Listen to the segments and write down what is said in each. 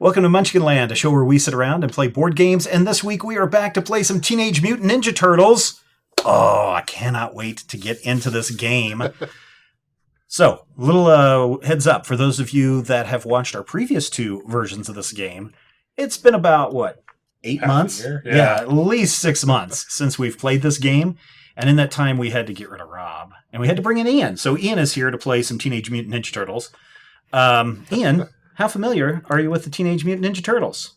Welcome to Munchkin Land, a show where we sit around and play board games, and this week we are back to play some Teenage Mutant Ninja Turtles. Oh, I cannot wait to get into this game. So, little heads up for those of you that have watched our previous two versions of this game. It's been about, 8 months? Yeah, at least 6 months since we've played this game. And in that time, we had to get rid of Rob. And we had to bring in Ian. So Ian is here to play some Teenage Mutant Ninja Turtles. Ian, how familiar are you with the Teenage Mutant Ninja Turtles?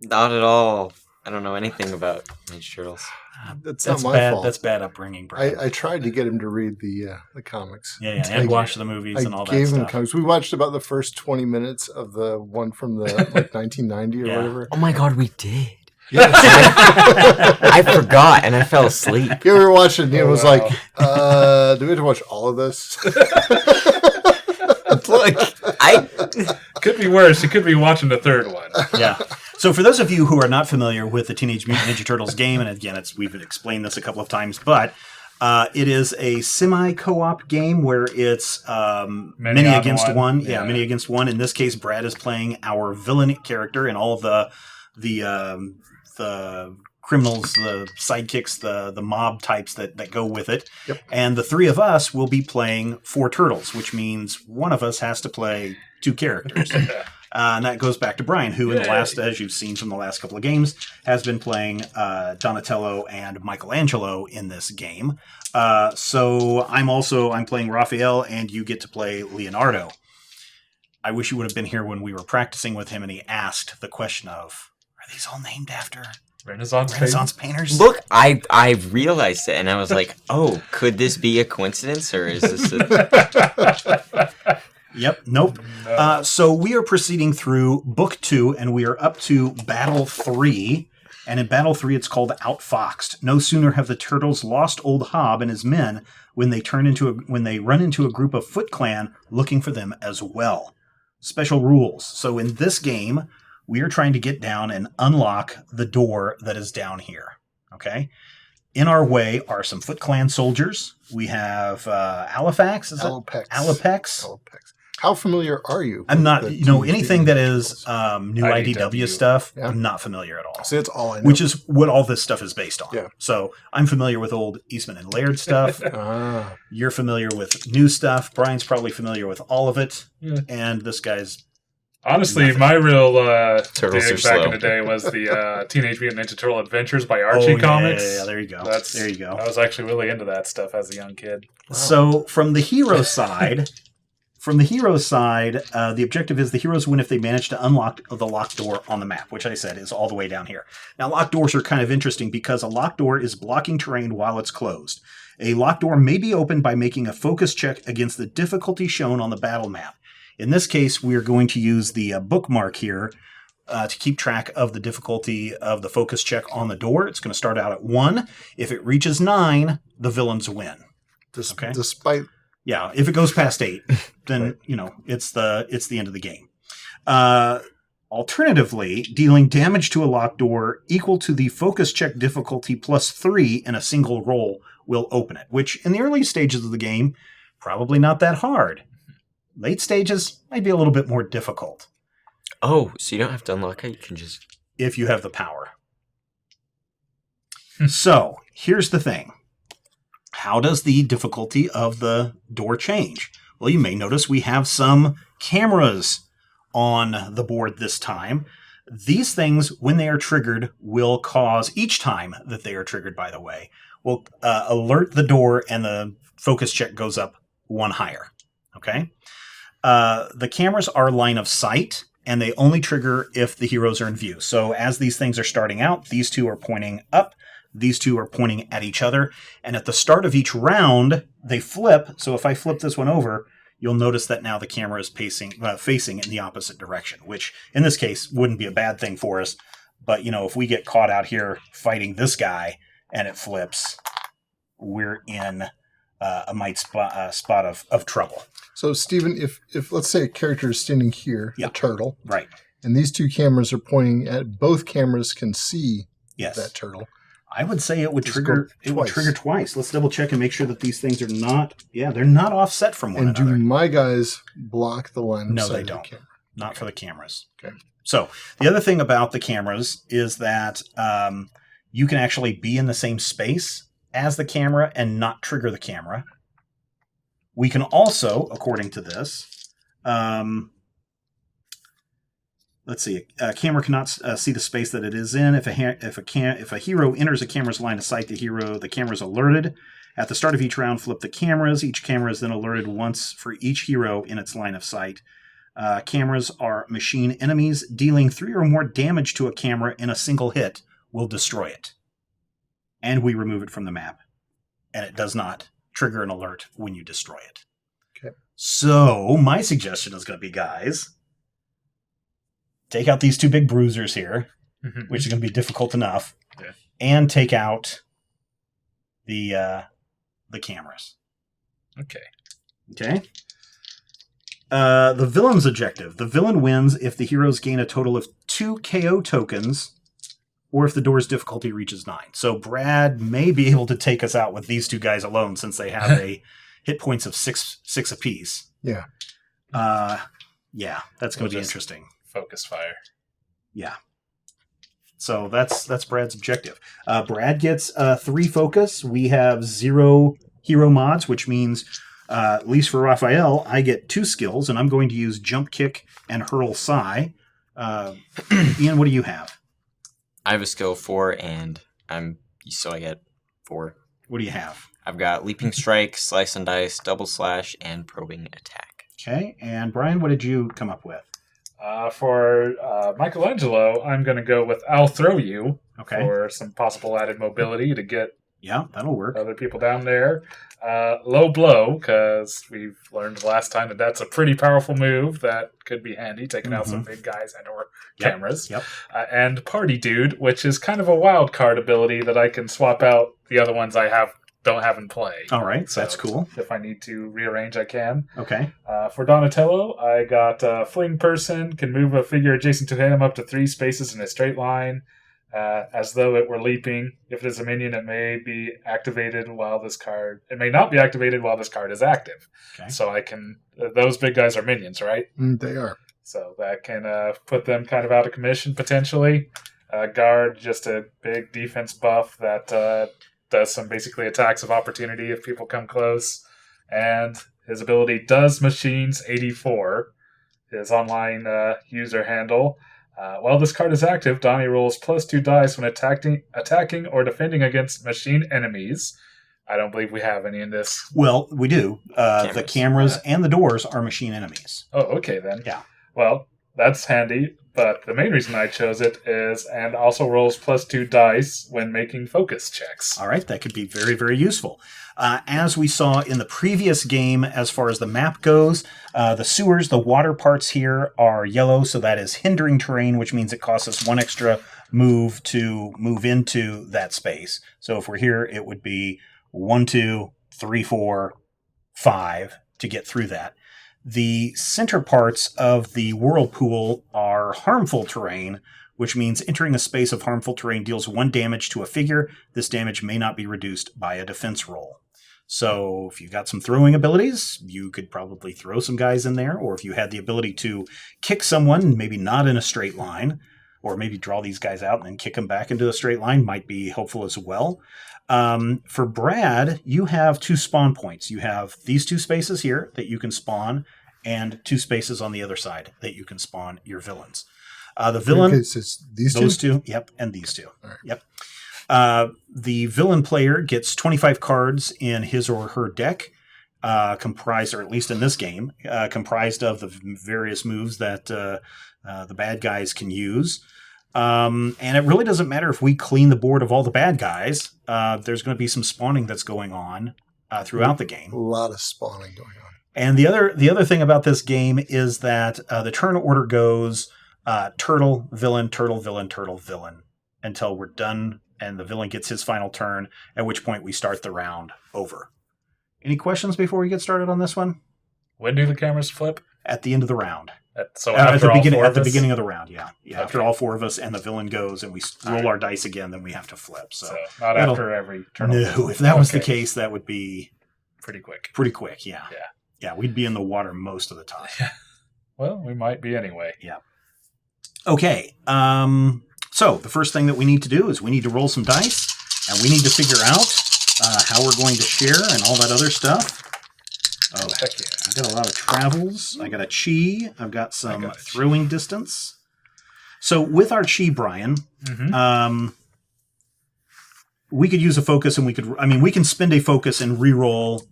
Not at all. I don't know anything about Ninja Turtles. That's not my fault. That's bad upbringing, Brian. I tried to get him to read the comics. Yeah, and watch the movies and all that stuff. I gave him comics. We watched about the first 20 minutes of the one from the 1990 or whatever. Oh my god, we did. Yeah. I forgot and I fell asleep. Yeah, we were watching and Ian was like, do we have to watch all of this? Look, could be worse. You could be watching the third one. Yeah. So for those of you who are not familiar with the Teenage Mutant Ninja Turtles game, and again, we've explained this a couple of times, but it is a semi-co-op game where it's many against one. Yeah, many against one. In this case, Brad is playing our villain character, and all of the criminals, the sidekicks, the mob types that go with it. Yep. And the three of us will be playing 4 turtles, which means one of us has to play 2 characters. And that goes back to Brian, who in the last, as you've seen from the last couple of games, has been playing Donatello and Michelangelo in this game. So I'm playing Raphael, and you get to play Leonardo. I wish you would have been here when we were practicing with him, and he asked the question of, are these all named after Renaissance painters? Look, I realized it, and I was like, oh, could this be a coincidence, or is this a... Yep, nope. No. So we are proceeding through Book 2, and we are up to Battle 3. And in Battle 3, it's called Outfoxed. No sooner have the turtles lost Old Hob and his men when they run into a group of Foot Clan looking for them as well. Special rules. So in this game, we are trying to get down and unlock the door that is down here. Okay? In our way are some Foot Clan soldiers. We have Alopex. Alopex. How familiar are you? I'm not, anything that is new IDW stuff, I'm not familiar at all. So that's all I know. Which is what all this stuff is based on. Yeah. So I'm familiar with old Eastman and Laird stuff. You're familiar with new stuff. Brian's probably familiar with all of it. Yeah. And this guy's... Honestly, nothing. My real Turtles dig back in the day was the Teenage Mutant Ninja Turtle Adventures by Archie Comics. Yeah, there you go. There you go. I was actually really into that stuff as a young kid. Wow. So from the hero side... the objective is the heroes win if they manage to unlock the locked door on the map, which I said is all the way down here. Now, locked doors are kind of interesting because a locked door is blocking terrain while it's closed. A locked door may be opened by making a focus check against the difficulty shown on the battle map. In this case, we are going to use the bookmark here to keep track of the difficulty of the focus check on the door. It's going to start out at 1. If it reaches 9, the villains win. Despite... Yeah, if it goes past 8, then, it's the end of the game. Alternatively, dealing damage to a locked door equal to the focus check difficulty plus 3 in a single roll will open it, which in the early stages of the game, probably not that hard. Late stages might be a little bit more difficult. Oh, so you don't have to unlock it, you can just... If you have the power. So, here's the thing. How does the difficulty of the door change? Well, you may notice we have some cameras on the board this time. These things, when they are triggered, will cause, each time that they are triggered, by the way, will alert the door and the focus check goes up 1 higher. Okay? The cameras are line of sight, and they only trigger if the heroes are in view. So as these things are starting out, these 2 are pointing up. These 2 are pointing at each other. And at the start of each round, they flip. So if I flip this one over, you'll notice that now the camera is facing in the opposite direction, which in this case wouldn't be a bad thing for us. But, if we get caught out here fighting this guy and it flips, we're in a spot of trouble. So, Stephen, if let's say a character is standing here, a turtle. Right. And these 2 cameras are pointing at, both cameras can see that turtle. I would say it would trigger twice. Let's double check and make sure that these things are not, they're not offset from one another. And do my guys block the line of sight? No, they don't. not for the cameras. Okay. So the other thing about the cameras is that you can actually be in the same space as the camera and not trigger the camera. We can also, according to this, let's see. A camera cannot see the space that it is in. If a hero enters a camera's line of sight, the camera is alerted. At the start of each round, flip the cameras. Each camera is then alerted once for each hero in its line of sight. Cameras are machine enemies. Dealing 3 or more damage to a camera in a single hit will destroy it. And we remove it from the map. And it does not trigger an alert when you destroy it. Okay. So, my suggestion is going to be, guys, take out these 2 big bruisers here, which is going to be difficult enough, and take out the cameras. Okay. The villain's objective. The villain wins if the heroes gain a total of 2 KO tokens, or if the door's difficulty reaches 9. So Brad may be able to take us out with these 2 guys alone, since they have a hit points of 6 apiece. Yeah. Yeah, that's going to be interesting. Focus fire. Yeah. So that's Brad's objective. Brad gets 3 focus. We have 0 hero mods, which means, at least for Raphael, I get 2 skills, and I'm going to use Jump Kick and Hurl Psi. Ian, what do you have? I have a skill 4, and so I get 4. What do you have? I've got Leaping Strike, Slice and Dice, Double Slash, and Probing Attack. Okay, and Brian, what did you come up with? For Michelangelo, I'm going to go with I'll Throw You for some possible added mobility to get that'll work. Other people down there. Low Blow, because we've learned last time that that's a pretty powerful move that could be handy, taking out some big guys and or cameras. Yep. And Party Dude, which is kind of a wild card ability that I can swap out the other ones I don't have in play. All right, so that's cool. If I need to rearrange, I can. Okay. For Donatello, I got Fling Person, can move a figure adjacent to him up to 3 spaces in a straight line, as though it were leaping. If it is a minion, it may be activated while this card... It may not be activated while this card is active. Okay. So I can... Those big guys are minions, right? They are. So that can put them kind of out of commission, potentially. Guard, just a big defense buff that... does some basically attacks of opportunity if people come close. And his ability Does Machines 84, his online user handle. While this card is active, Donnie rolls +2 dice when attacking or defending against machine enemies. I don't believe we have any in this. Well, we do. The cameras and the doors are machine enemies. Oh, okay then. Yeah. Well, that's handy. But the main reason I chose it is, and also rolls +2 dice when making focus checks. All right, that could be very, very useful. As we saw in the previous game, as far as the map goes, the sewers, the water parts here are yellow, so that is hindering terrain, which means it costs us 1 extra move to move into that space. So if we're here, it would be 1, 2, 3, 4, 5 to get through that. The center parts of the whirlpool are harmful terrain, which means entering a space of harmful terrain deals 1 damage to a figure. This damage may not be reduced by a defense roll. So if you've got some throwing abilities, you could probably throw some guys in there, or if you had the ability to kick someone, maybe not in a straight line, or maybe draw these guys out and then kick them back into a straight line, might be helpful as well. For Brad, you have 2 spawn points. You have these 2 spaces here that you can spawn, and 2 spaces on the other side that you can spawn your villains. The villain... Okay, so it's these those 2? Yep, and these 2. All right. Yep. The villain player gets 25 cards in his or her deck, comprised, or at least in this game, comprised of the various moves that the bad guys can use. And it really doesn't matter if we clean the board of all the bad guys. There's going to be some spawning that's going on throughout the game. A lot of spawning going on. And the other thing about this game is that the turn order goes turtle, villain, turtle, villain, turtle, villain, until we're done and the villain gets his final turn, at which point we start the round over. Any questions before we get started on this one? When do the cameras flip? At the end of the round. At the beginning of the round, yeah. After all 4 of us and the villain goes and we roll our dice again, then we have to flip. So not after every turn. No, if that was the case, that would be... Pretty quick. Pretty quick, yeah. Yeah, we'd be in the water most of the time. Well, we might be anyway. Yeah. Okay. So the first thing that we need to do is we need to roll some dice, and we need to figure out how we're going to share and all that other stuff. Oh, Heck yeah. I've got a lot of travels. I got a chi. I've got some throwing distance. So with our chi, Brian, we could use a focus, and we can spend a focus and re-roll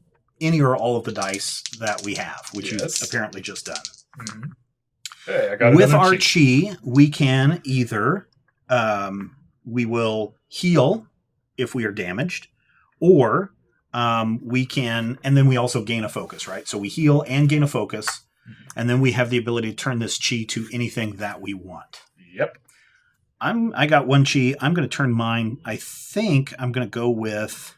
any or all of the dice that we have, which you've apparently just done. Mm-hmm. Hey, I got with our chi, we can either we will heal if we are damaged, or we can, and then we also gain a focus, right? So we heal and gain a focus, and then we have the ability to turn this chi to anything that we want. Yep. I got one chi. I'm going to turn mine. I think I'm going to go with.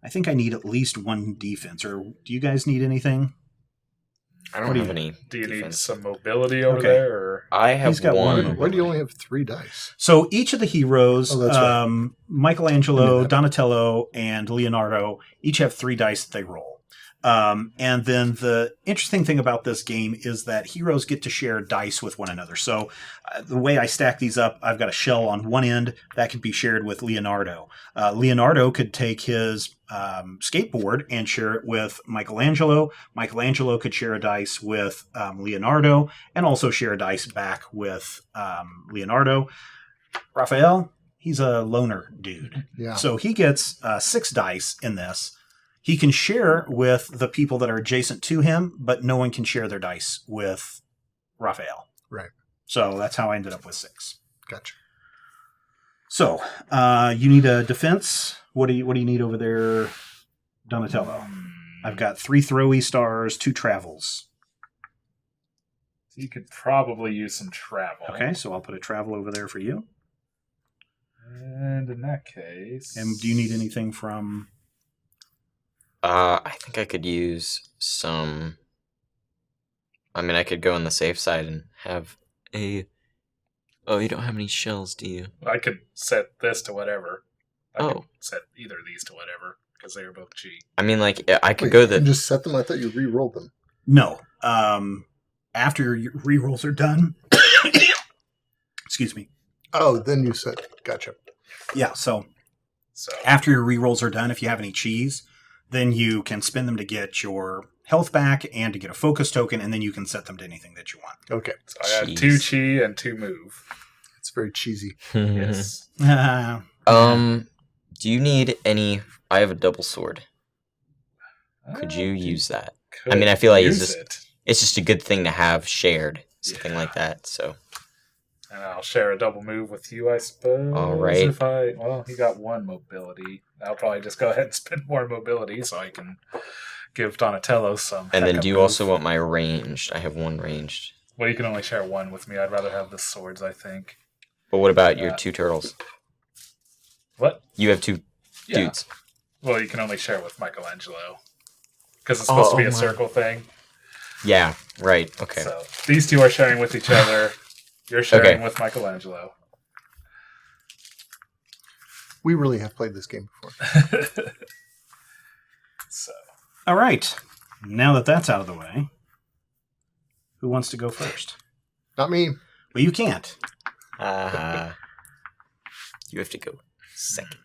I think I need at least one defense. Or do you guys need anything? I don't have any. Do you need some mobility over there? Or? I have one. Why do you only have 3 dice? So each of the heroes, right. Michelangelo, Donatello, and Leonardo, each have 3 dice that they roll. And then the interesting thing about this game is that heroes get to share dice with one another. So the way I stack these up, I've got a shell on one end that can be shared with Leonardo. Leonardo could take his skateboard and share it with Michelangelo. Michelangelo could share a dice with Leonardo and also share a dice back with Leonardo. Raphael, he's a loner dude. Yeah. So he gets 6 dice in this. He can share with the people that are adjacent to him, but no one can share their dice with Raphael. Right. So that's how I ended up with 6. Gotcha. So you need a defense. What do you need over there, Donatello? I've got 3 throwy stars, 2 travels. You could probably use some travel. Okay, so I'll put a travel over there for you. And in that case... And do you need anything from... I think I could use some... I could go on the safe side and have a... Oh, you don't have any shells, do you? I could set this to whatever. I Oh. could set either of these to whatever, because they are both chi. I could go the... You can just set them? I thought you re-rolled them. No. After your rerolls are done... Excuse me. Oh, then you said... Gotcha. Yeah, so after your rerolls are done, if you have any cheese, then you can spend them to get your health back and to get a focus token, and then you can set them to anything that you want. Okay. So I had 2 chi and 2 move. It's very cheesy. Yes. Do you need any... I have a double sword. Could you use that? I feel like it's just a good thing to have shared. Something like that, so... And I'll share a double move with you, I suppose. All right. Well, you got 1 mobility. I'll probably just go ahead and spend more mobility so I can give Donatello some. And then do you also want my ranged? I have 1 ranged. Well, you can only share 1 with me. I'd rather have the swords, I think. But what about your 2 turtles? What? You have 2 dudes. Well, you can only share with Michelangelo. Because it's supposed to be a circle thing. Yeah, right. Okay. So these 2 are sharing with each other. You're sharing with Michelangelo. We really have played this game before. All right. Now that that's out of the way, who wants to go first? Not me. Well, you can't. You have to go second.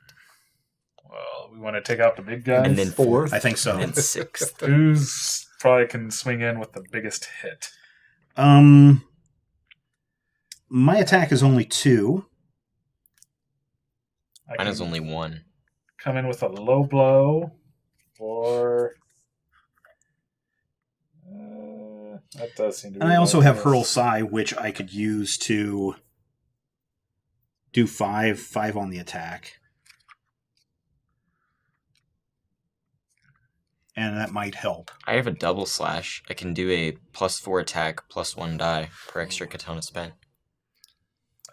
Well, we want to take out the big guys. And then 4th. I think so. And then 6th. Who's probably can swing in with the biggest hit? My attack is only 2. Mine is only 1. Come in with a low blow, or that does seem to be. And I also have Hurl Sai, which I could use to do 5 on the attack. And that might help. I have a double slash. I can do a +4 attack, +1 die per extra katana spent.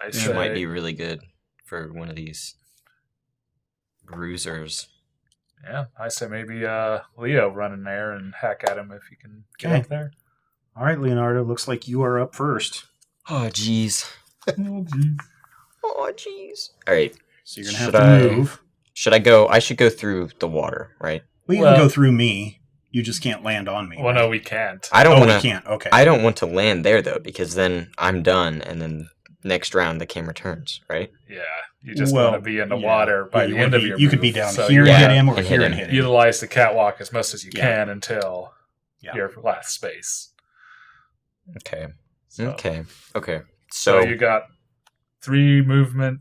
Which might be really good for one of these bruisers. Yeah, I say maybe Leo run in there and hack at him if you can get up there. All right, Leonardo, looks like you are up first. Oh, jeez. Oh, jeez. All right. So you're going to have to move. Should I go? I should go through the water, right? Well, you can go through me. You just can't land on me. Well, no, we can't. I don't want we to. can't. Okay. I don't want to land there though, because then I'm done, and then next round the camera turns, right? Yeah, you just want to be in the water by the end of your You could move. be down So here you and hit wanna him, or and here hit and him. hit him. Utilize the catwalk as much as you can until your last space. Okay. So, Okay. So So you got 3 movement.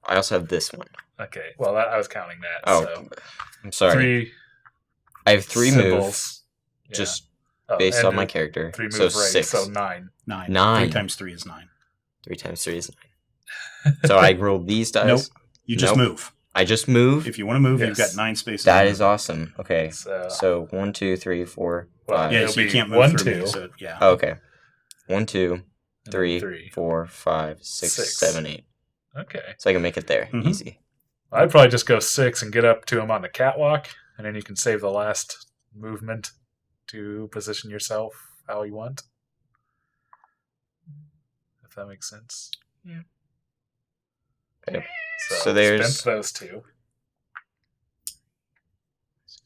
I also have this one. Okay, well, I was counting that. Oh, so I'm sorry. 3 I have 3 symbols. moves, Yeah. just Oh, based and on my a character. 3 move So range, 6. so 9. 9. 9. 3 times 3 is 9. 3 times 3 is 9. So I roll these dice. Nope. You just Nope. move. I just move. If you want to move, you've Yes. got 9 spaces. That to is move. awesome. Okay. So 1, 2, 3, 4, Well, 5. Yeah, It'll so you be can't move 1, through 2. me, so, yeah. Oh, okay. 1, 2, and 3, 3. 4, 5, 6, 6. 7, 8. Okay. So I can make it there. Mhm. Easy. I'd probably just go 6 and get up to him on the catwalk, and then you can save the last movement to position yourself how you want. If that makes sense. Yeah. Okay. So So there's- spent those 2.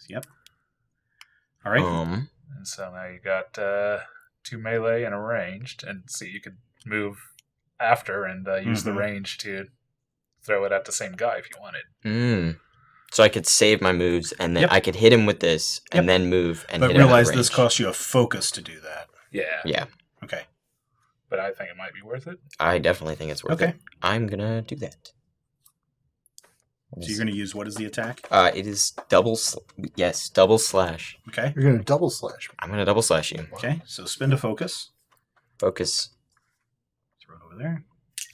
Yep. All right. And so now you got 2 melee and a ranged, and see you could move after and use the Mhm. range to throw it at the same guy if you wanted. So I could save my moves, and then Yep. I could hit him with this, and Yep. then move and But hit him realize at this range. costs you a focus to do that. Yeah, Yeah, Okay. but I think it might be worth it. I definitely think it's worth Okay. it. I'm gonna do that. So you're going to use what is the attack? It is double slash. Okay. You're going to double slash me. I'm gonna double slash you. Okay. So spend a focus. Focus Throw it over there.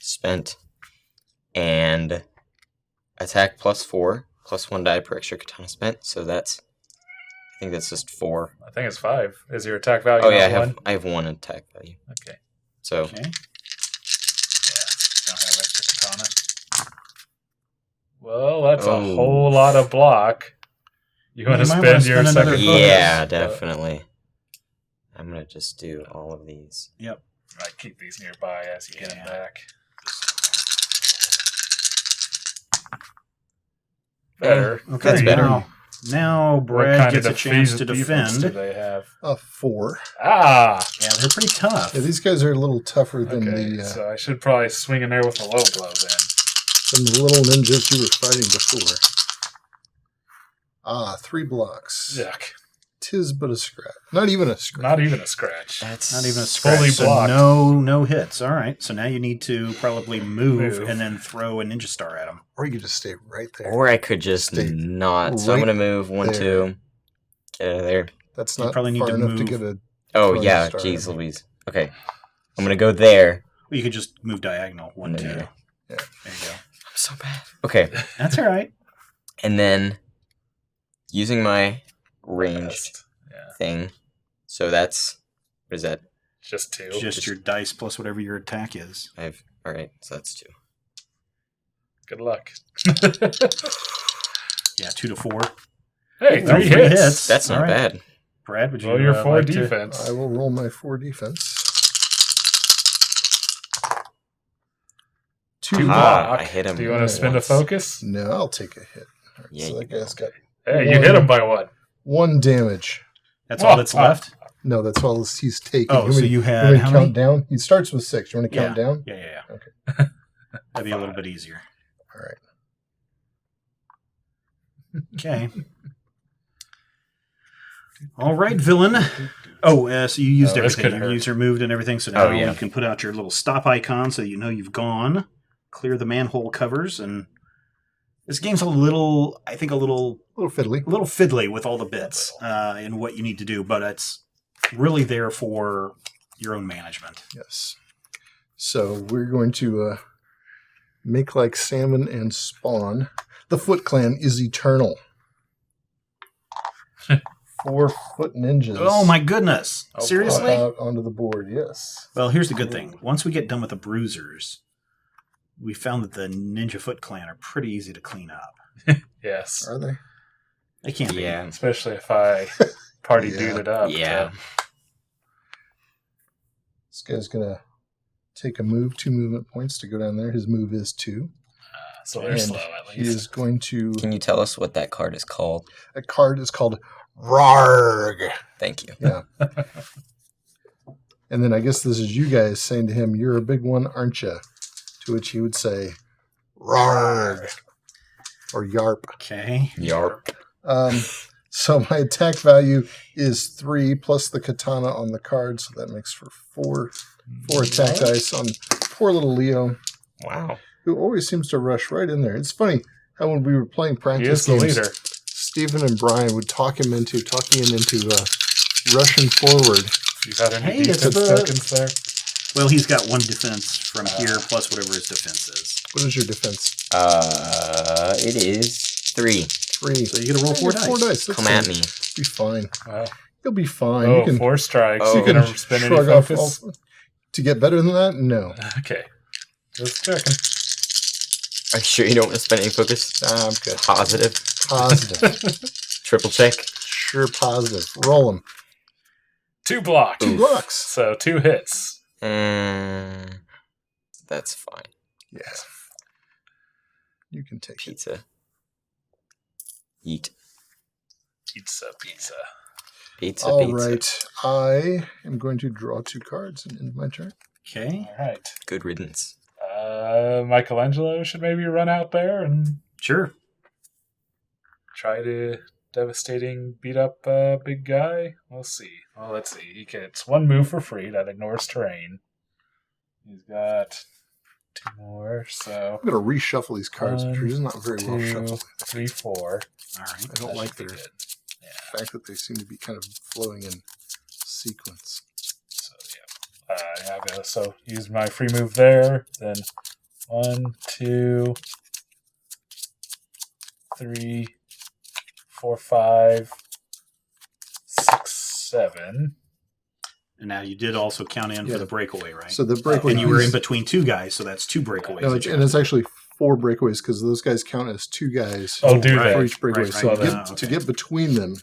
spent, and attack +4, +1 die per extra katana spent. So that's, I think that's just 4. I think it's 5. Is your attack value Oh yeah, not I have 1 attack value. Okay. So Okay. Yeah, don't have extra katana. Well, that's a Oh. whole lot of block. You want to You might spend wanna your spend another second focus. yeah, focus. definitely. I'm gonna just do all of these. Yep. I keep these nearby as you get them Yeah. back. Better. Okay. That's better. Now What Brad kind gets of a chance to defense do defend. they have? 4. Ah! Yeah, they're pretty tough. Yeah, these guys are a little tougher than Okay, the so I should probably swing in there with a low blow then. little ninjas you were fighting before. 3 blocks. Yuck. 'Tis but a scratch. Not even a scratch. Not even a scratch. That's Not even a Fully scratch. So blocked. no hits. All right. So now you need to probably move Move. and then throw a ninja star at him. Or you could just stay right there. Or I could just Stay not. So I'm right gonna move 1, there. 2. Get out of there. That's You not probably need far to enough to move. get a... Oh Throwing yeah, star jeez at me. Louise. Okay, I'm gonna go there. Well, you could just move diagonal. 1, 2. Yeah. There Yeah. you go. I'm so bad. Okay, That's all right. and then using my ranged Best. Yeah, thing. So that's, what is that? just 2. Just your dice plus whatever your attack is. I have, all right, so that's 2. Good luck. Yeah, 2 to 4. Hey, Well, 3 3 hits. hits. That's not All right. bad. Brad, would you Roll your 4 like to- defense. I will roll my 4 defense. 2 Two Ah, block. I hit him Do you want to spend a once. focus? No, I'll take a hit. All right, Yeah, so you that guy's got Hey, you hit him by what? 1 damage. That's all that's left? No, that's all he's taking. Oh, so you had want me how to many? count down? He starts with 6. You want to count down? Yeah. Okay. That'd be a little bit easier. All right. Okay. All right, villain. Oh, so you used Oh, this everything. could Your hurt. user moved and everything. So now Oh, yeah. you can put out your little stop icon so you know you've gone. Clear the manhole covers, and this game's a little fiddly with all the bits and what you need to do, but it's really there for your own management. Yes. So we're going to make like salmon and spawn. The Foot Clan is eternal. 4-foot ninjas. Oh my goodness! Oh, Seriously? Out onto the board, yes. Well, here's the good thing. Once we get done with the bruisers, we found that the Ninja Foot Clan are pretty easy to clean up. Yes. Are they? They can't be. Yeah. Especially if I party Yeah. dude it up. Yeah. This guy's going to take a move, 2 movement points to go down there. His move is 2. So they're And slow at He least. is going to... Can you tell us what that card is called? A card is called Rarg. Thank you. Yeah. And then I guess this is you guys saying to him, "You're a big one, aren't you?" To which he would say, "Rarg," or "Yarp." Okay. Yarp. So my attack value is 3 plus the katana on the card, so that makes for 4 attack dice on poor little Leo, Wow. who always seems to rush right in there. It's funny how when we were playing He practice is the games, leader. Stephen and Brian would talk him into rushing forward. You got any Hey, it's defense the- tokens there? Well, he's got 1 defense from here, plus whatever his defense is. What is your defense? It is 3. 3. So you get to roll 4 4 dice. dice. That's Come at fine. me. Be fine. Wow. You'll be fine. Oh, you can 4 strikes. Oh. You you can gonna spend any shrug off focus? to get better than that. No, Okay. Just checking. Are you sure you don't want to spend any focus? I'm good. Positive. Positive. Triple check. Sure, positive. Roll them. 2 blocked. 2 blocks. So 2 hits. That's fine. Yes. You can take it. Pizza. Eat. Pizza. Pizza. All pizza. right. I am going to draw 2 cards and end my turn. Okay. All right. Good riddance. Michelangelo should maybe run out there and Sure. try to devastating beat up big guy. We'll see. Well, let's see. He gets 1 move for free that ignores terrain. He's got 2 more. So I'm going to reshuffle these cards One, because he's not very well 2, shuffled. 3, 4. All right. I don't That like should be the good. fact that they seem to be kind of flowing in sequence. So yeah, I'll go. So use my free move there. Then 1, 2, 3, 4, 5, 6, 7. And now you did also count in Yeah. for the breakaway, right? So the breakaway. and you were in between 2 guys, so that's 2 breakaways. No, that you and it's have. actually 4 breakaways because those guys count as 2 guys Oh, do right. they? for each breakaway. Right, So right. to get, Okay. to get between them,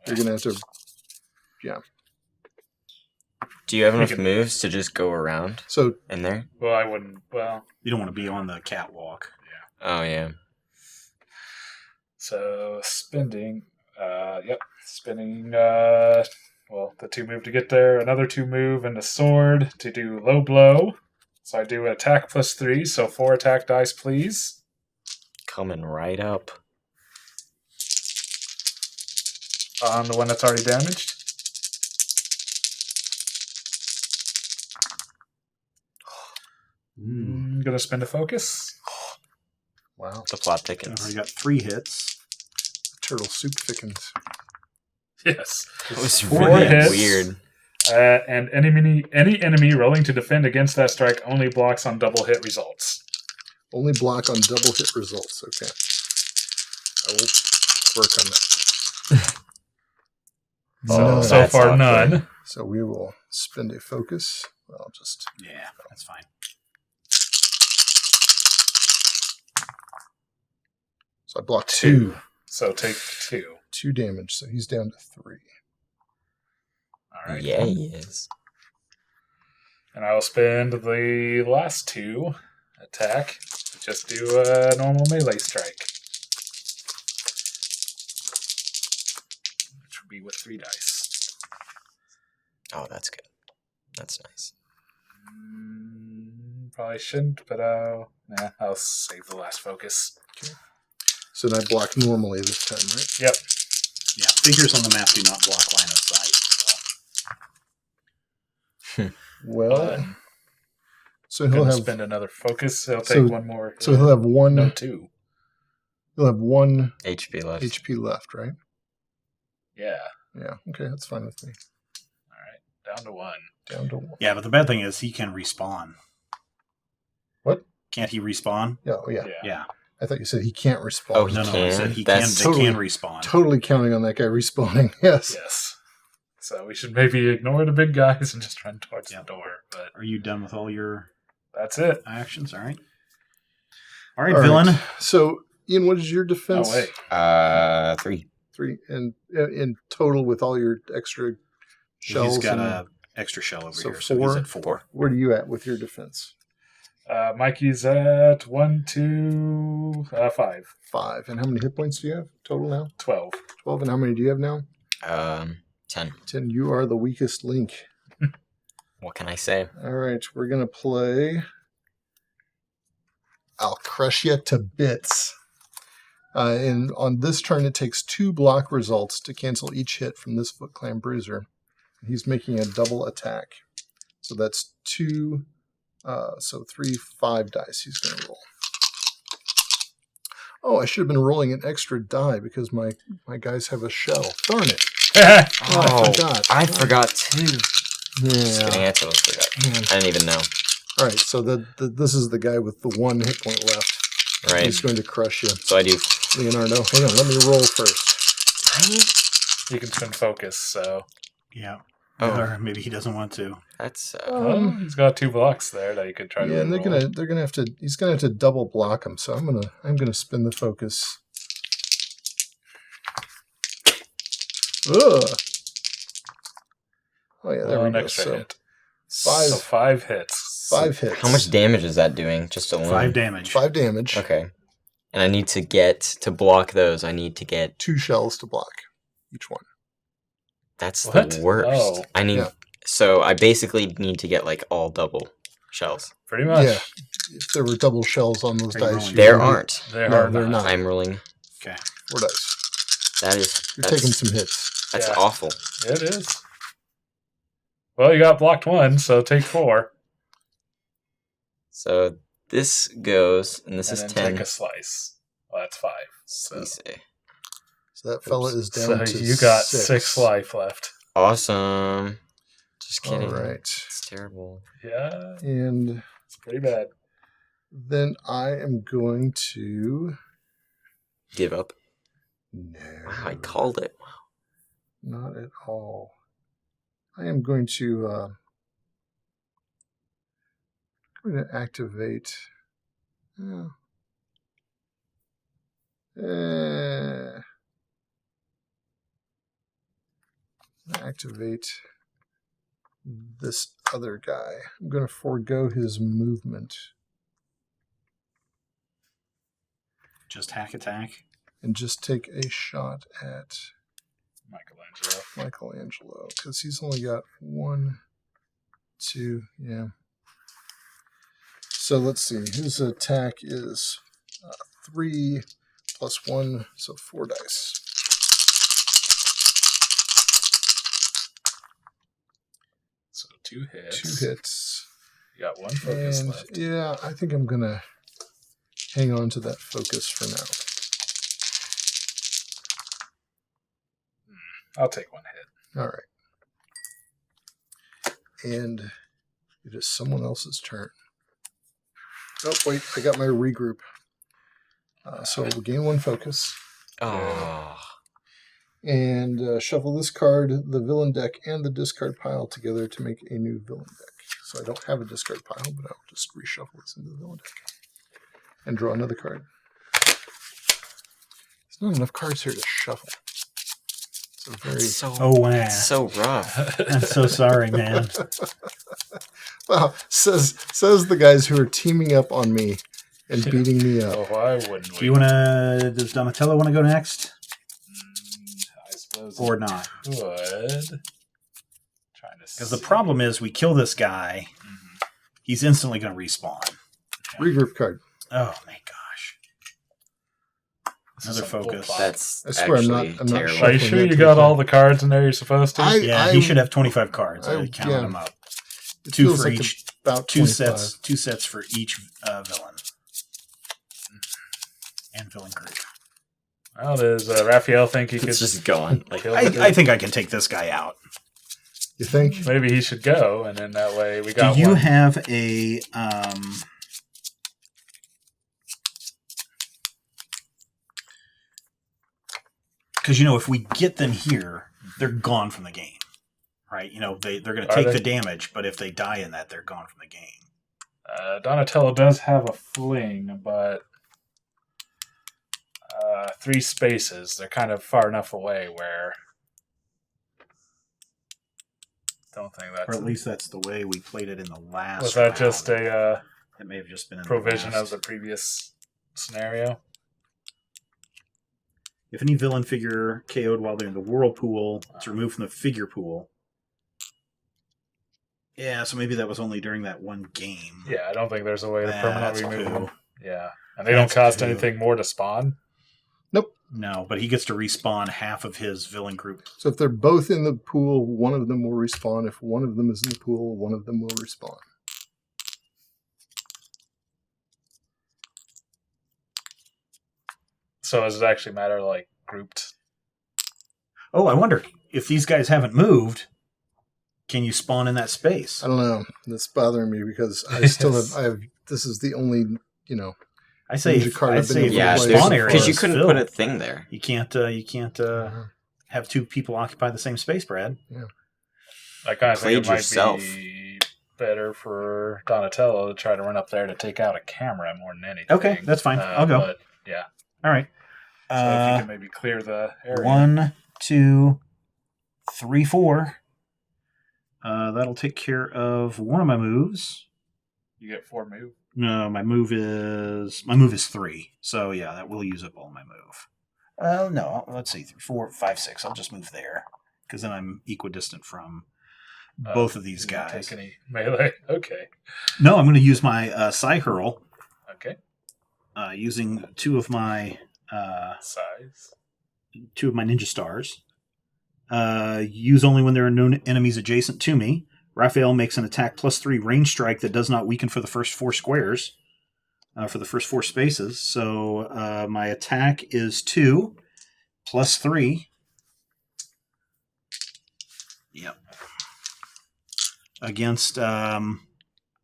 you're going to have to. Do you have enough can- moves to just go around So in there? Well, I wouldn't. Well, You don't want to be on the catwalk. Oh, yeah. so spending. Yep, spending. Well, the 2 move to get there. Another 2 move and a sword to do low blow. So I do attack plus 3. So 4 attack dice, please. Coming right up. On the one that's already damaged. I'm gonna spend a focus. wow, The plot I thickens. already got 3 hits. turtle soup thickens. Yes. That was 4 really hits. weird. And any enemy rolling to defend against that strike only blocks on double hit results. Only block on double hit results. Okay, I will work on that. Oh, So that's far, awkward. none. So we will spend a focus. I'll just Yeah, that's fine. so I blocked 2. So take 2. 2 damage. So he's down to 3. All right. Yeah, he is. And I will spend the last 2 attack to just do a normal melee strike. Which would be with 3 dice. Oh, that's good. That's nice. Probably shouldn't, but I'll save the last focus. So then I block normally this time, right? Yep. Yeah, figures on the map do not block line of sight. So. Well, so He'll he'll have spend another focus. He'll take so- 1 more. so he'll have 1. no 2. He'll have 1 HP left. HP left, right? Yeah. Yeah. Okay, that's fine with me. All right. Down to 1. Down to 1. Yeah, but the bad thing is he can respawn. What? Can't he respawn? Yeah. Oh, yeah. Yeah. I thought you said he can't respond. Oh, he No, I can? said he That's can. They can totally- respawn. Totally counting on that guy respawning. Yes. Yes. So we should maybe ignore the big guys and just run towards the door. But Are you done with all your that's it. actions? All right. All right, All right. villain. So, Ian, what is your defense? Oh, wait. 3. 3 and in total with all your extra shells. He's got and- a extra shell over So here, so he's 4? at 4. Where are you at with your defense? Mikey's at 1, 2, 5. 5. And how many hit points do you have total now? 12. 12, and how many do you have now? 10. 10. You are the weakest link. What can I say? All right, we're going to play I'll Crush You to Bits. And on this turn, it takes 2 block results to cancel each hit from this Foot Clan Bruiser. He's making a double attack. So that's 2, 3, 5 dice he's going to roll. Oh, I should have been rolling an extra die because my guys have a shell. Darn it. I forgot. I forgot too. Yeah. Just kidding, I totally forgot. Man. I didn't even know. All right, so this is the guy with the 1 hit point left. Right. He's going to crush you. So I do. Leonardo, hang on, let me roll first. You can spend focus, so. Yeah. Oh. Or maybe he doesn't want to. That's. He's got 2 blocks there that you could try to. Yeah, and reroll. they're gonna have to. He's gonna have to double block him. So I'm gonna spin the focus. Ugh. Oh yeah, there we An go. extra So hit. 5 So 5 hits. 5 hits. How much damage is that doing? Just alone? 5 damage. 5 damage. Okay. And I need to get to block those. I need to get. 2 shells to block each one. That's What? the worst. Oh. I need. Yeah. So I basically need to get like all double shells. Pretty much. Yeah. If there were double shells on those Are you dice, rolling? you There would- aren't. There No, are they're not. I'm rolling. Okay. 4 dice. That is. You're taking some hits. That's Yeah. awful. It is. Well, you got blocked 1, so take 4. So this goes, and this And is then 10. take a slice. Well, that's 5. So. So that fella is down So to you got 6. 6 life left. Awesome. Just kidding. All right. It's terrible. Yeah, And it's pretty bad. then I am going to. Give up. No. Wow, I called it. Not at all. I am going to activate. Activate this other guy. I'm going to forego his movement Just hack attack. and just take a shot at Michelangelo. Michelangelo because he's only got 1, 2, yeah. So let's see. His attack is 3 plus 1, so 4 dice. So 2 hits. 2 hits. You got 1 focus And left. yeah, I think I'm going to hang on to that focus for now. I'll take 1 hit. All right. And it is someone else's turn. Oh, wait, I got my regroup. So we'll gain 1 focus. Oh. And shuffle this card, the villain deck, and the discard pile together to make a new villain deck. So I don't have a discard pile, but I'll just reshuffle this into the villain deck. And draw another card. There's not enough cards here to shuffle. It's a very... Oh, wow. It's so rough. I'm so sorry, man. Well, says the guys who are teaming up on me and beating me up. Oh, why wouldn't we? Do you want to? Does Donatello want to go next I suppose or not? he could. Trying to Because the problem is, we kill this guy, he's instantly going to respawn. Regroup card. Oh my gosh! Another focus. That's I swear I'm not- actually I'm not terrible. Are you shuffling sure that you to got the all the cards in there you're supposed to? Yeah, he should have 25 cards. I counted yeah. them up. It 2 feels for like each. about 2 25. sets. 2 sets for each villain and villain group. Well, does Raphael think he could? It's just gone. Like, kill I the think I can take this guy out. You think? Maybe he should go, and then that way we got Do you one. have a because if we get them here, they're gone from the game, right? They're going to Are take they? the damage, but if they die in that, they're gone from the game. Donatello does have a fling, but 3 spaces. They're kind of far enough away where. Don't think that's. Or at least that's the way we played it in the last. Was that round. just a It may have just been in provision the of the previous scenario? If any villain figure KO'd while they're in the whirlpool, it's removed from the figure pool. Yeah, so maybe that was only during that one game. Yeah, I don't think there's a way to That's permanently move poo. them. Yeah. And they That's don't cost poo. anything more to spawn. No, but he gets to respawn half of his villain group. So if they're both in the pool, one of them will respawn. If one of them is in the pool, one of them will respawn. So does it actually matter, like, grouped? Oh, I wonder, if these guys haven't moved, can you spawn in that space? I don't know. That's bothering me because I still have. This is the only, I say, Ninja card I've been able to Yeah, play spawn so area because you is couldn't filled. put a thing there. You can't have two people occupy the same space, Brad. I kind of think it Played might yourself. be better for Donatello to try to run up there to take out a camera more than anything. Okay, that's fine. I'll go. But, yeah. All right. So if you can maybe clear the area. 1, 2, 3, 4. That'll take care of one of my moves. You get 4 move. No, my move is 3. So yeah, that will use up all my move. No, let's see, 3, 4, 5, 6. I'll just move there because then I'm equidistant from both of these You don't guys. Take any melee. Okay. No, I'm going to use my Psy Hurl Okay. using two of my Size. Ninja Stars. Use only when there are no enemies adjacent to me. Raphael makes an attack +3 range strike that does not weaken for the first 4 squares, for the first 4 spaces. So my attack is 2 +3. Yep. Against,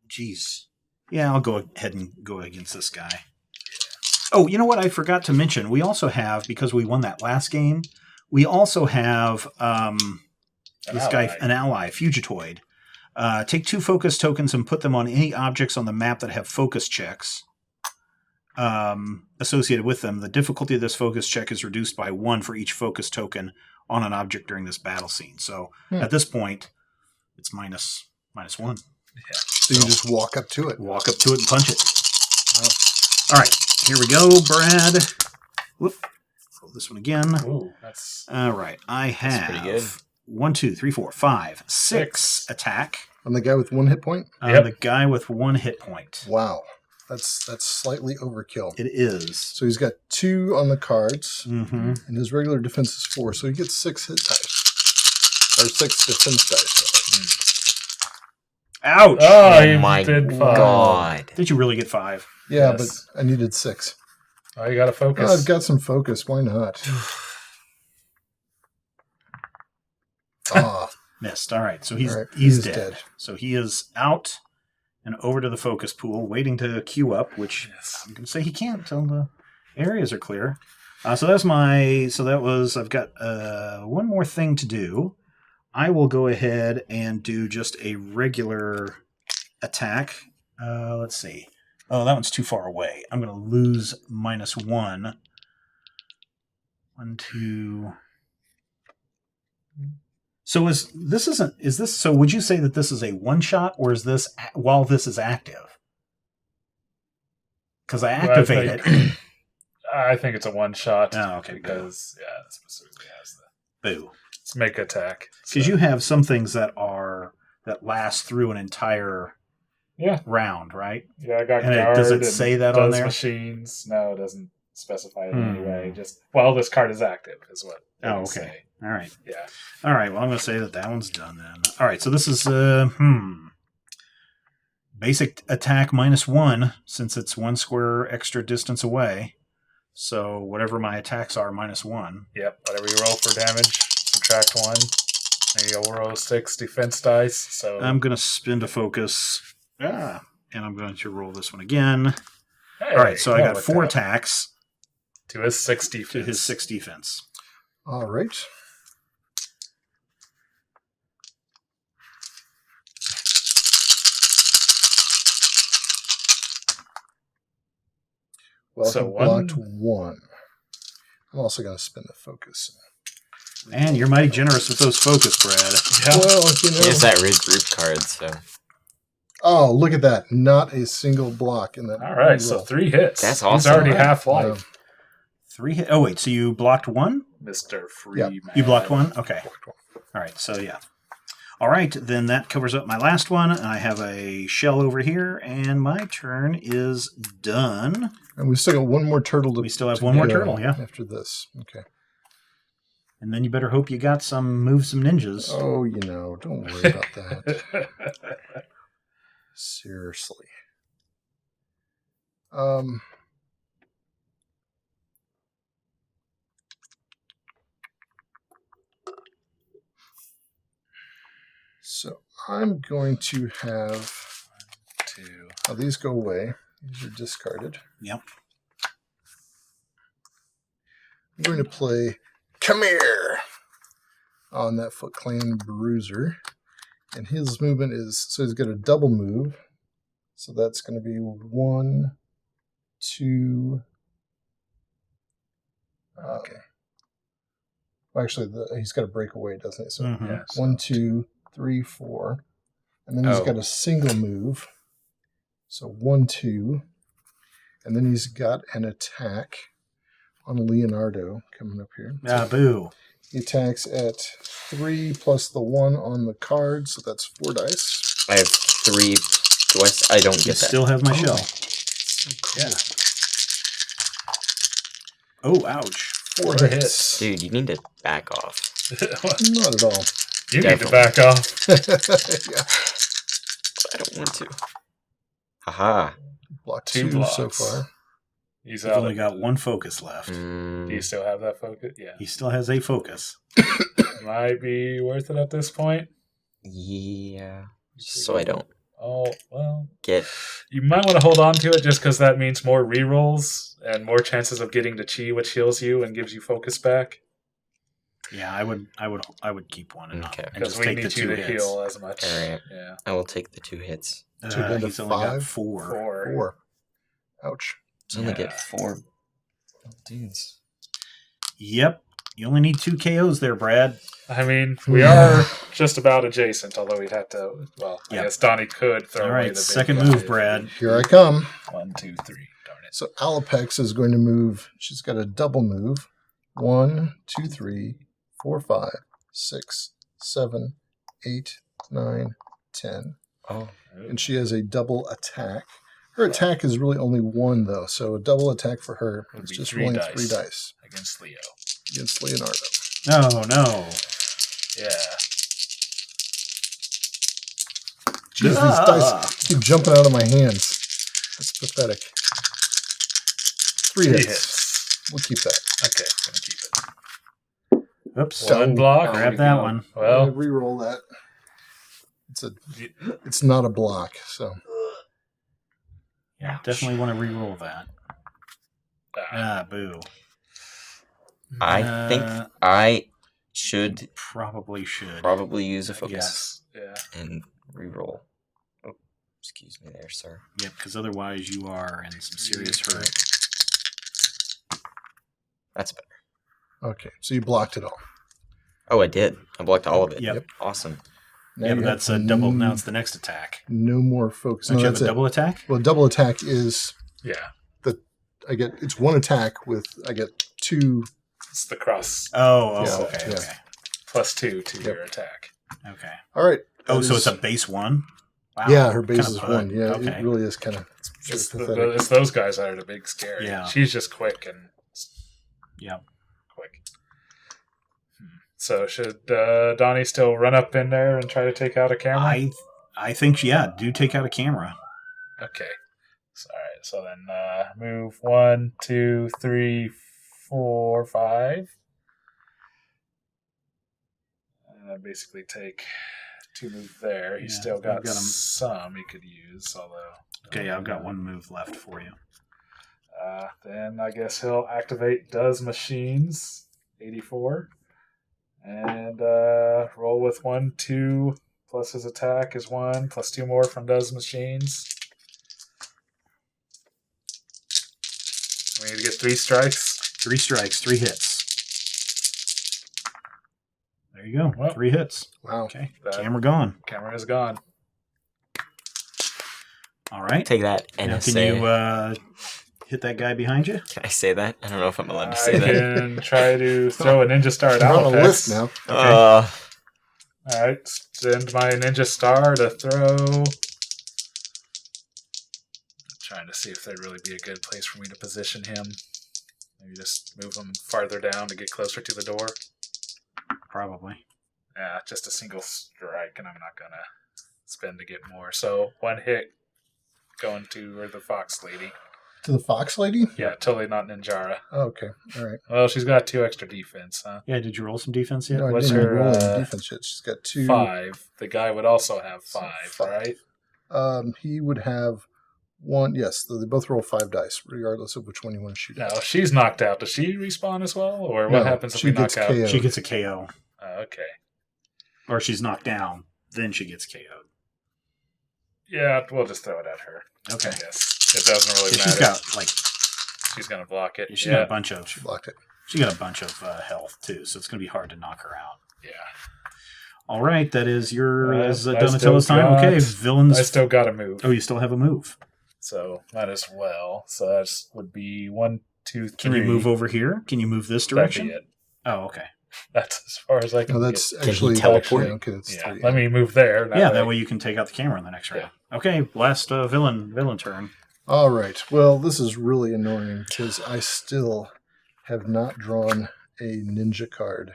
geez. Yeah, I'll go ahead and go against this guy. Oh, you know what I forgot to mention? We also have, because we won that last game, we also have this guy, an ally, Fugitoid. Take 2 focus tokens and put them on any objects on the map that have focus checks associated with them. The difficulty of this focus check is reduced by 1 for each focus token on an object during this battle scene. So at this point, it's minus 1. Yeah. So you can just walk up to it. Walk up to it and punch it. All right, here we go, Brad. Whoop. Roll this one again. Ooh, that's All right, I have pretty good. 1, 2, 3, 4, 5, 6 attack. I'm the guy with 1 hit point. Yep. The guy with 1 hit point. Wow, that's slightly overkill. It is. So he's got 2 on the cards, Mm-hmm. and his regular defense is 4, so he gets 6 hit dice or 6 defense dice. Ouch! Oh, Oh you my did 5. god. Did you really get 5? Yeah, Yes. but I needed 6. Oh, you got to focus. I've got some focus. Why not? Missed. All right, so he's All right, he's dead. So he is out and over to the focus pool, waiting to queue up, which Yes. I'm going to say he can't until the areas are clear. So that's my. So that was. I've got one more thing to do. I will go ahead and do just a regular attack. Let's see. Oh, that one's too far away. I'm going to lose -1. 1, 2. So is this? So would you say that this is a one shot, or is this while this is active? Because I activate it. I think it's a one shot. Oh, okay, Because it specifically has the Boo. it's make attack. Because you have some things that last through an entire Yeah. round, right? Yeah, I got And guard. does it and say that on does there? Machines. No, it doesn't specify it in any way. Just while this card is active is what. they Oh, would okay. say. All right. Yeah. All right. Well, I'm going to say that one's done then. All right. So this is basic attack -1 since it's 1 square extra distance away. So whatever my attacks are, -1. Yep. Whatever you roll for damage, subtract 1. Maybe you'll roll 6 defense dice. So I'm going to spend a focus. And I'm going to roll this one again. hey, All right. So I that got worked 4 out. attacks to his 6 defense. to his 6 defense. All right. Well, So he blocked 1. I'm also going to spend the focus. Man, you're mighty generous with those focus, Brad. Yeah. Well, He has that regroup card, so Oh, look at that. Not a single block in that. All right. So roll. 3 hits. That's He's awesome. already All right. half life. 3 hit. Oh, wait. So you blocked one? Mr. Free Yep. Man. You blocked one? Okay. All right. So, yeah. All right. Then that covers up my last one. I have a shell over here, and my turn is done. And we still got one more turtle to We still have to one more go turtle, yeah. After this. Okay. And then you better hope you got some ninjas. Oh, don't worry about that. Seriously. So I'm going to have 2. these go away. These are discarded. Yep. I'm going to play Come Here on that Foot Clan Bruiser. And his movement is, so he's got a double move. So that's going to be 1, 2. Okay. Well, actually, he's got to break away, doesn't he? So Mhm. Yes. 1, 2, 3, 4. And then he's Oh. got a single move. So 1, 2. And then he's got an attack on Leonardo coming up here. Ah, boo. He attacks at 3 plus the 1 on the card, so that's 4 dice. I have 3. I don't You get that. still have my shell. So cool. Yeah. Oh, ouch. 4 4 hits. Dude, you need to back off. Not at all. You need to Definitely. back off. Yeah. I don't want to. Haha. Block 2 2 so blocks. far. He's He's out. only got one focus left. Do you Mm, still have that focus? Yeah. He still has a focus. Might be worth it at this point. yeah. So I don't Oh, well. get. You might want to hold on to it just because that means more rerolls and more chances of getting to chi, which heals you and gives you focus back. Yeah, I would keep one and, not, Okay. and Because just we take the need you 2 to hits. heal as much. Alright. Yeah. I will take the 2 hits. So down to He's only got 5? 4. 4. 4. Ouch. So I only get Yeah. 4 dudes. Yep. You only need 2 KOs there, Brad. I mean, we are just about adjacent, although we'd have to. Well, I Yep. guess Donnie could throw All away right, the big second guy move, if Brad. Here I come. 1, 2, 3. Darn it. So Alopex is going to move. She's got a double move. 1, 2, 3, 4, 5, 6, 7, 8, 9, 10. Oh. And she has a double attack. Her attack is really only 1, though. So a double attack for her Would is be just 3 rolling dice. 3 dice Against Leo. against Leonardo. No, no. Yeah. Jeez, these dice keep jumping out of my hands. That's pathetic. 3 hits. We'll keep that. Okay, gonna keep it. Oops. So- One block. Grab that one. Well, Well, re-roll that. It's not a block, so Yeah, definitely want to re-roll that. Ah, boo. I think I should Probably should. probably use a focus Yes. yeah. and reroll. Oh, excuse me there, sir. Yep, because otherwise you are in some serious hurt. That's better. okay. So you blocked it all. Oh, I did. I blocked all of it. Yep. Awesome. Now Yeah, you but have that's a double. Now it's the next attack. no more focus. Don't No, you have that's a it. double attack? Well, double attack is Yeah. it's 1 attack with I get 2. It's the cross Oh, Yeah, okay, yeah. okay. plus 2 to Yep. your attack. Okay. All right. Oh, That so is- it's a base 1? Wow. Yeah, her base Kinda is put. 1. Yeah, Okay. it really is kind of It's, pathetic. it's those guys that are the big scary. Yeah. She's just quick and Yeah. quick. So should Donnie still run up in there and try to take out a camera? I think, yeah, do take out a camera. Okay. So, all right. So then move 1, 2, 3, 4, 5. And basically take 2 moves there. He's Yeah, still I've got got him. some he could use, although. Okay, I've got 1 move left for you. Then I guess he'll activate Does Machines 84 and roll with 1, 2 plus his attack is 1 plus 2 more from Does Machines. We need to get 3 strikes. 3 strikes, 3 hits. There you go. Well. 3 hits. Wow. Okay. That- Camera gone. Camera is gone. All right. Take that, Now, NSA. can you hit that guy behind you. Can I say that? I don't know if I'm allowed to say I that. can try to throw a ninja star at You're on a Alopex. list now. Uh, Alright, send my ninja star to throw. I'm trying to see if there'd really be a good place for me to position him. Maybe just move him farther down to get closer to the door. Probably. Yeah, just a single strike, and I'm not gonna spend to get more. So 1 hit going to the fox lady. To the fox lady? Yeah, totally not Ninjara. Oh, okay. All right. Well, she's got 2 extra defense, huh? Yeah, did you roll some defense yet? No, I What's didn't her, roll any defense yet. She's got 2. 5. The guy would also have 5, five. right? He would have 1. Yes, they both roll 5 dice, regardless of which one you want to shoot No, at. she's knocked out. Does she respawn as well? Or No, what happens if she we knock gets out? KO'd. She gets a KO. Oh, okay. Or she's knocked down, then she gets KO'd. Yeah, we'll just throw it at her. Okay. I guess. It doesn't really Yeah, matter. she's got like She's going to block it. she's got a bunch of She blocked it. she got a bunch of health too, so it's gonna be hard to knock her out. Yeah. All right, that is your I Donatello's still time. got- Okay, villains. I still got to move. Oh, you still have a move. So might as well. So that would be 1, 2, 3. Can you move over here? Can you move this That'd direction? be it. Oh, okay. That's as far as I can No, that's get. he actually teleport? okay. That's Yeah, 3. let me move there. That way you can take out the camera in the next round. Okay, last villain turn. All right. Well, this is really annoying because I still have not drawn a ninja card.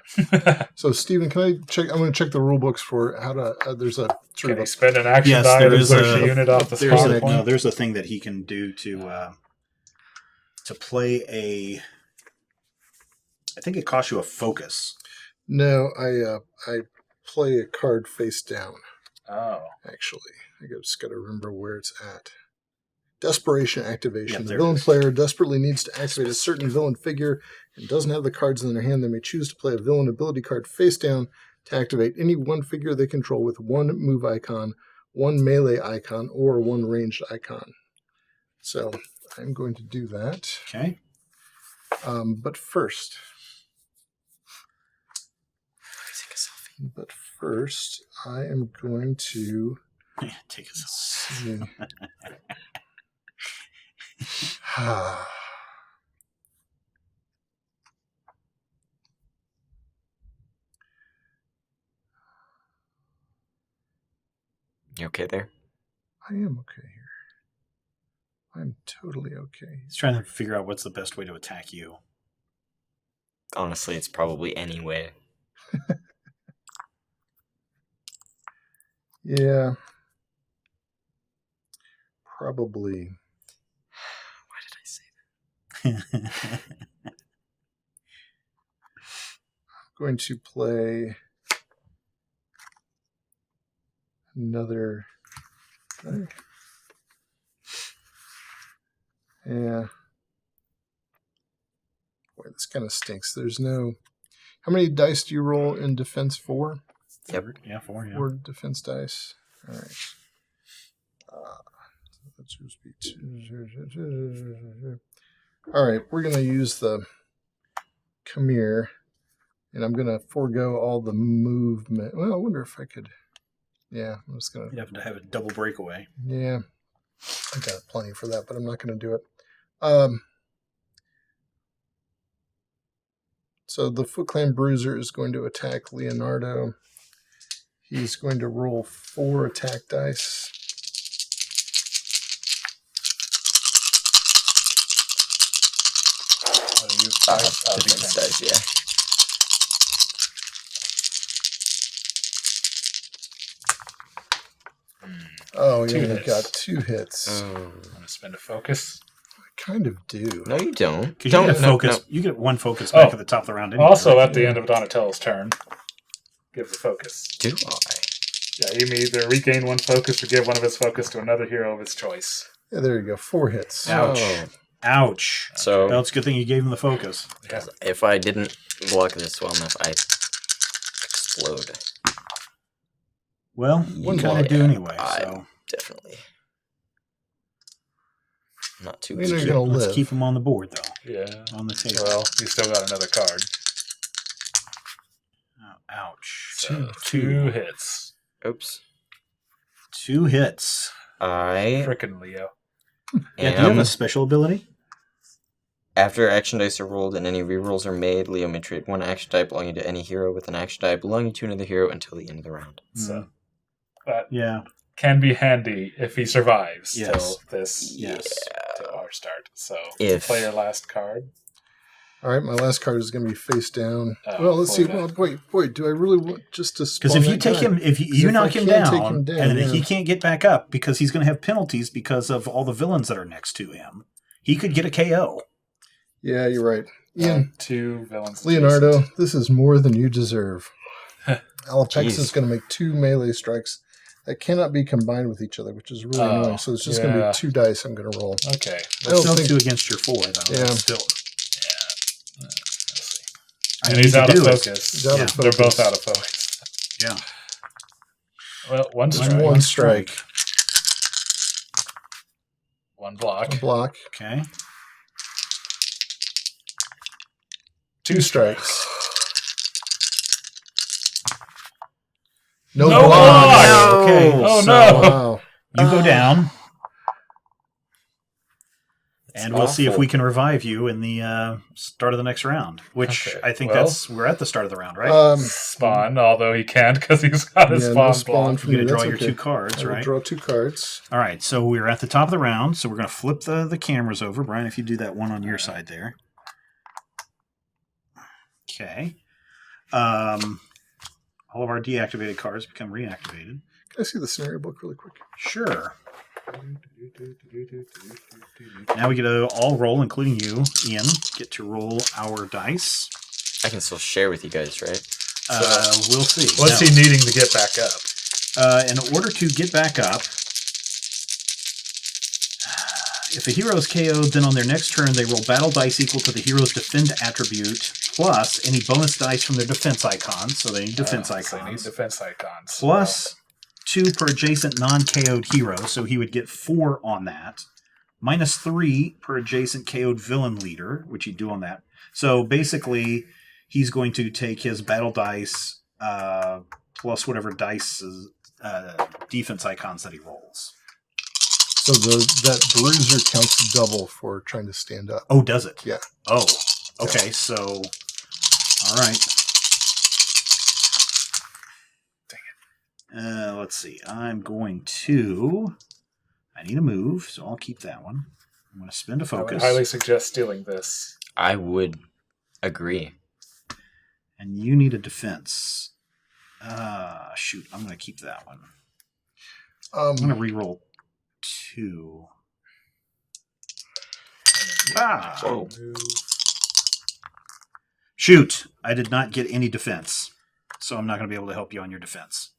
So, Steven, can I check? I'm going to check the rule books for how to. There's a sort Can of he a. spend an action Yes, die there to is push a- a unit off the There's spawn a, point? no, there's a thing that he can do to play a. I think it costs you a focus. No, I play a card face down. Oh. Actually, just got to remember where it's at. Desperation activation. Yeah, the there it villain is. player desperately needs to activate a certain villain figure and doesn't have the cards in their hand. They may choose to play a villain ability card face down to activate any one figure they control with 1 move icon, 1 melee icon, or 1 ranged icon. So I'm going to do that. Okay. But first, I am going to Take us. see. you okay there? I am okay here. I'm totally okay. He's trying to figure out what's the best way to attack you. Honestly, it's probably any way. Yeah. Probably. Why did I say that? I'm going to play another. Yeah. Boy, this kind of stinks. There's no. How many dice do you roll in defense 4? Yep. Yeah, 4. Yeah. 4 defense dice. All right. Let's just be 2. All right, we're going to use the come here, and I'm going to forego all the movement. Well, I wonder if I could. Yeah, I'm just going You'd have to have a double breakaway. Yeah, I got plenty for that, but I'm not going to do it. So the Foot Clan Bruiser is going to attack Leonardo. He's going to roll 4 attack dice. Defense dice, yeah. Oh, Two yeah, you hits. got 2 hits. Oh. Want to spend a focus? I kind of do. No, you don't. Because you Don't get a no, focus. no. You get 1 focus back Oh. at the top of the round. Anyway, Also, right? at the end of Donatello's turn, give the focus. Do I? Yeah, he may either regain 1 focus or give 1 of his focus to another hero of his choice. Yeah, there you go. 4 hits. Ouch. Oh. Ouch. So Well, it's a good thing you gave him the focus. Yeah. if I didn't block this well enough, I'd explode. Well, you One kind more. of do anyway. I- So Definitely. Not too You know good. you're gonna let's live. keep him on the board, though. Yeah. On the table. Well, you still got another card. Oh, ouch. So, 2 hits. Oops. 2 hits. I Frickin' Leo. Yeah, do you have a special ability? After action dice are rolled and any rerolls are made, Leo may trade one action die belonging to any hero with an action die belonging to another hero until the end of the round. So that Yeah. can be handy if he survives Yes. till this Yes. till our start. So If- play your last card. All right, my last card is going to be face down. Oh, well, let's see. boy. Well, wait. Do I really want just to? Because if you take him, if you if knock I him can't down, take him down, and yeah. he can't get back up because he's going to have penalties because of all the villains that are next to him, he could get a KO. Yeah, you're right. Ian, 2 villains. Leonardo, adjacent. this is more than you deserve. Alopex Jeez. is going to make 2 melee strikes that cannot be combined with each other, which is really Oh, annoying. So it's just going to yeah. be 2 dice I'm going to roll. Okay. I don't Still think- 2 against your 4, though. Yeah. That's still. Yeah. Let's see. I And need he's to out of do it. focus. He's out of They're focus. both out of focus. Yeah. Well, one Just strike. one strike. One block. A block. Okay. 2 strikes. No, No block. block! Okay. Oh, so no. Wow. You go down, and we'll see if awful. we can revive you in the start of the next round. Which Okay, I think well- we're at the start of the round, right? Spawn, although he can't because he's got his Yeah, spawn no spawn blocked. from You're you. going to draw That's your okay. 2 cards, I will right? draw 2 cards. All right, so we're at the top of the round, so we're going to flip the cameras over. Brian, if you do that one on your side there. Okay. All of our deactivated cards become reactivated. Can I see the scenario book really quick? Sure. Now we get to all roll, including you, Ian, get to roll our dice. I can still share with you guys, right? We'll see. What's Now, he needing to get back up? in order to get back up, if a hero is KO'd, then on their next turn they roll battle dice equal to the hero's defend attribute plus any bonus dice from their defense icons. So they need defense So he icons. needs defense icons. Plus 2 per adjacent non-KO'd hero, so he would get 4 on that. Minus 3 per adjacent KO'd villain leader, which he'd do on that. So basically, he's going to take his battle dice plus whatever dice defense icons that he rolls. So that bruiser counts double for trying to stand up. Oh, does it? Yeah. Oh, okay. So, all right. Let's see. I need a move, so I'll keep that one. I'm going to spend a I would focus. highly suggest stealing this. I would agree. And you need a defense. Shoot. I'm going to keep that one. I'm going to reroll 2. Ah! Whoa. Shoot. I did not get any defense. So I'm not going to be able to help you on your defense.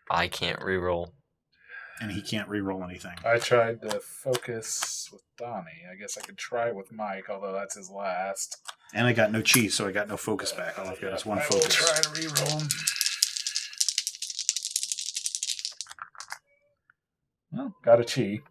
I can't reroll. And he can't reroll anything. I tried to focus with Donnie. I guess I could try with Mike, although that's his last. And I got no chi, so I got no focus back. All I've got is one I will focus. try to reroll. Well, got a chi.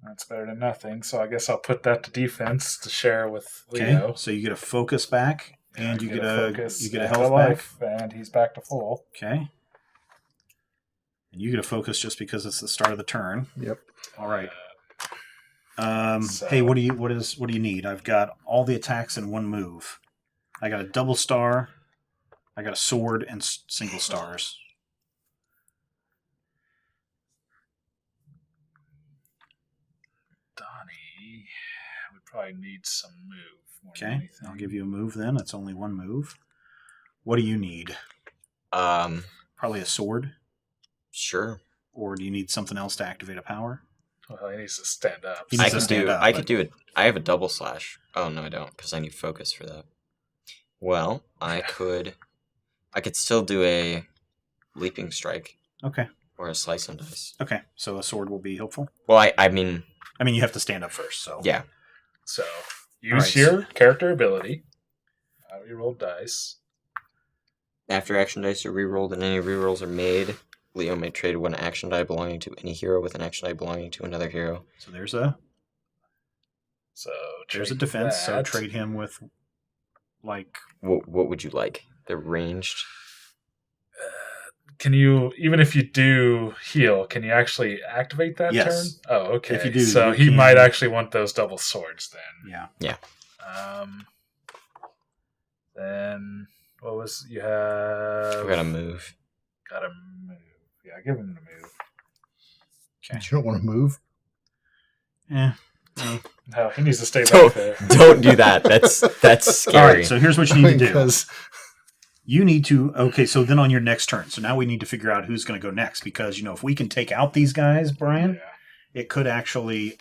That's better than nothing, so I guess I'll put that to defense to share with Okay, Leo. so you get a focus back, and you get a focus you get a and health back. life, and he's back to full. Okay. And you get a focus just because it's the start of the turn. Yep. All right. So- Hey, what do you need? I've got all the attacks in one move. I got a double star. I got a sword and single stars. Donnie would probably need some move. More than Okay, anything. I'll give you a move then. It's only one move. What do you need? Probably a sword, Sure. or do you need something else to activate a power? Well, he needs to stand up. He I needs to could stand do. up, I but- could do it. I have a double slash. Oh no, I don't, because I need focus for that. Well, I could still do a leaping strike Okay. or a slice and dice. Okay. So a sword will be helpful. Well, I mean, You have to stand up first. So yeah. So use Alright. your character ability. You roll dice. After action dice are rerolled and any rerolls are made, Leo may trade one action die belonging to any hero with an action die belonging to another hero. So there's a So there's a trade defense. So that. trade him with like What would you like? The ranged? Can you, even if you do heal, can you actually activate that Yes. turn? Oh, okay. If you do, so you he can- might actually want those double swords then. Yeah. Then what was you have? We gotta move. Gotta move. Yeah, give him the move. You don't want to move? Yeah. No, he needs to stay back Don't there. don't do that. That's All scary. right, so here's what you need to do. Because You need to, okay, so then on your next turn. So now we need to figure out who's going to go next because, if we can take out these guys, Brian, Yeah. it could actually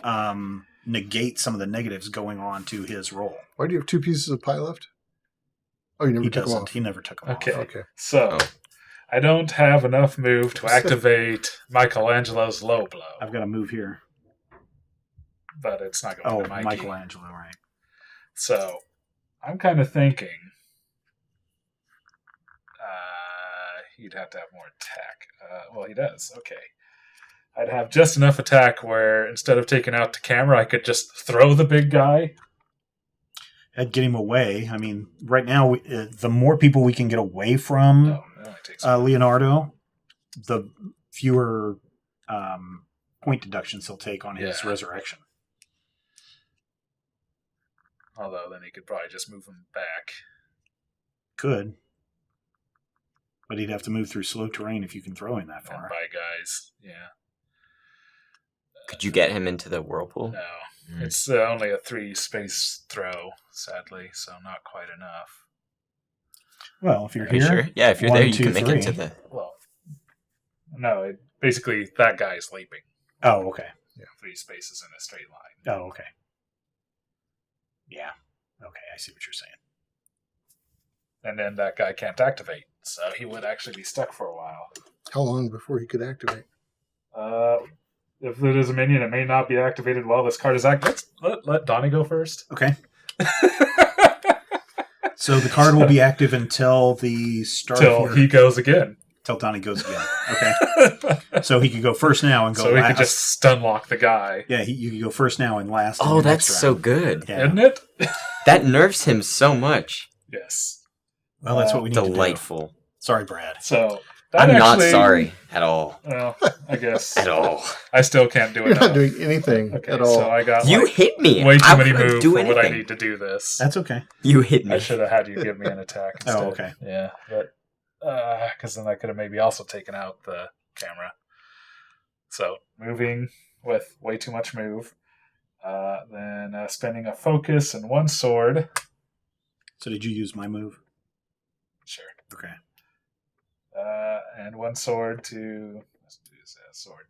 negate some of the negatives going on to his roll. why do you have 2 pieces of pie left? Oh, you never He took them doesn't. off. He never took them Okay. off. Okay. So Oh. I don't have enough move to activate Michelangelo's low blow, I've got to move here. but it's not going Oh, to Mikey. Michelangelo, right. So I'm kind of thinking he'd have to have more attack. Well, he does. Okay. I'd have just enough attack where instead of taking out the camera, I could just throw the big guy. I'd get him away. I mean, right now, the more people we can get away from No, it only takes Leonardo, the fewer point deductions he'll take on his Yeah. resurrection. Although then he could probably just move him back. Could. But he'd have to move through slow terrain if you can throw him that And far. by guys. Yeah. Could you get him into the whirlpool? No. Mm. It's only a 3 space throw, sadly, so not quite enough. Well, if you're Are you here, sure? Yeah, if you're 1, there, you 2, can make 3. it to the. Well, no, basically that guy's leaping Oh, okay. 3 spaces in a straight line. Oh, okay. Yeah. Okay, I see what you're saying. And then that guy can't activate, so he would actually be stuck for a while. How long before he could activate? If it is a minion, it may not be activated while this card is active. Let Donnie go first. Okay. So the card will be active until the start Till of he goes again. till Donnie goes again. Okay. So he could go first now and go So we last. could just stun lock the guy. Yeah, you could go first now and last. in Oh, your that's next so round. good. Yeah. Isn't it? That nerfs him so much. Yes. Well, that's what we need to do. Delightful. Sorry, Brad. So that I'm not actually- sorry at all. Well, I guess At all. I still can't do it. You're not doing anything Okay, at all. so I got You like, hit me. way too How many could I moves do for what I anything? need to do this. That's okay. You hit me. I should have had you give me an attack instead. Oh, okay. Yeah, but because then I could have maybe also taken out the camera. So moving with way too much move, then spending a focus and 1 sword. So did you use my move? Sure. Okay. And 1 sword to let's do this sword.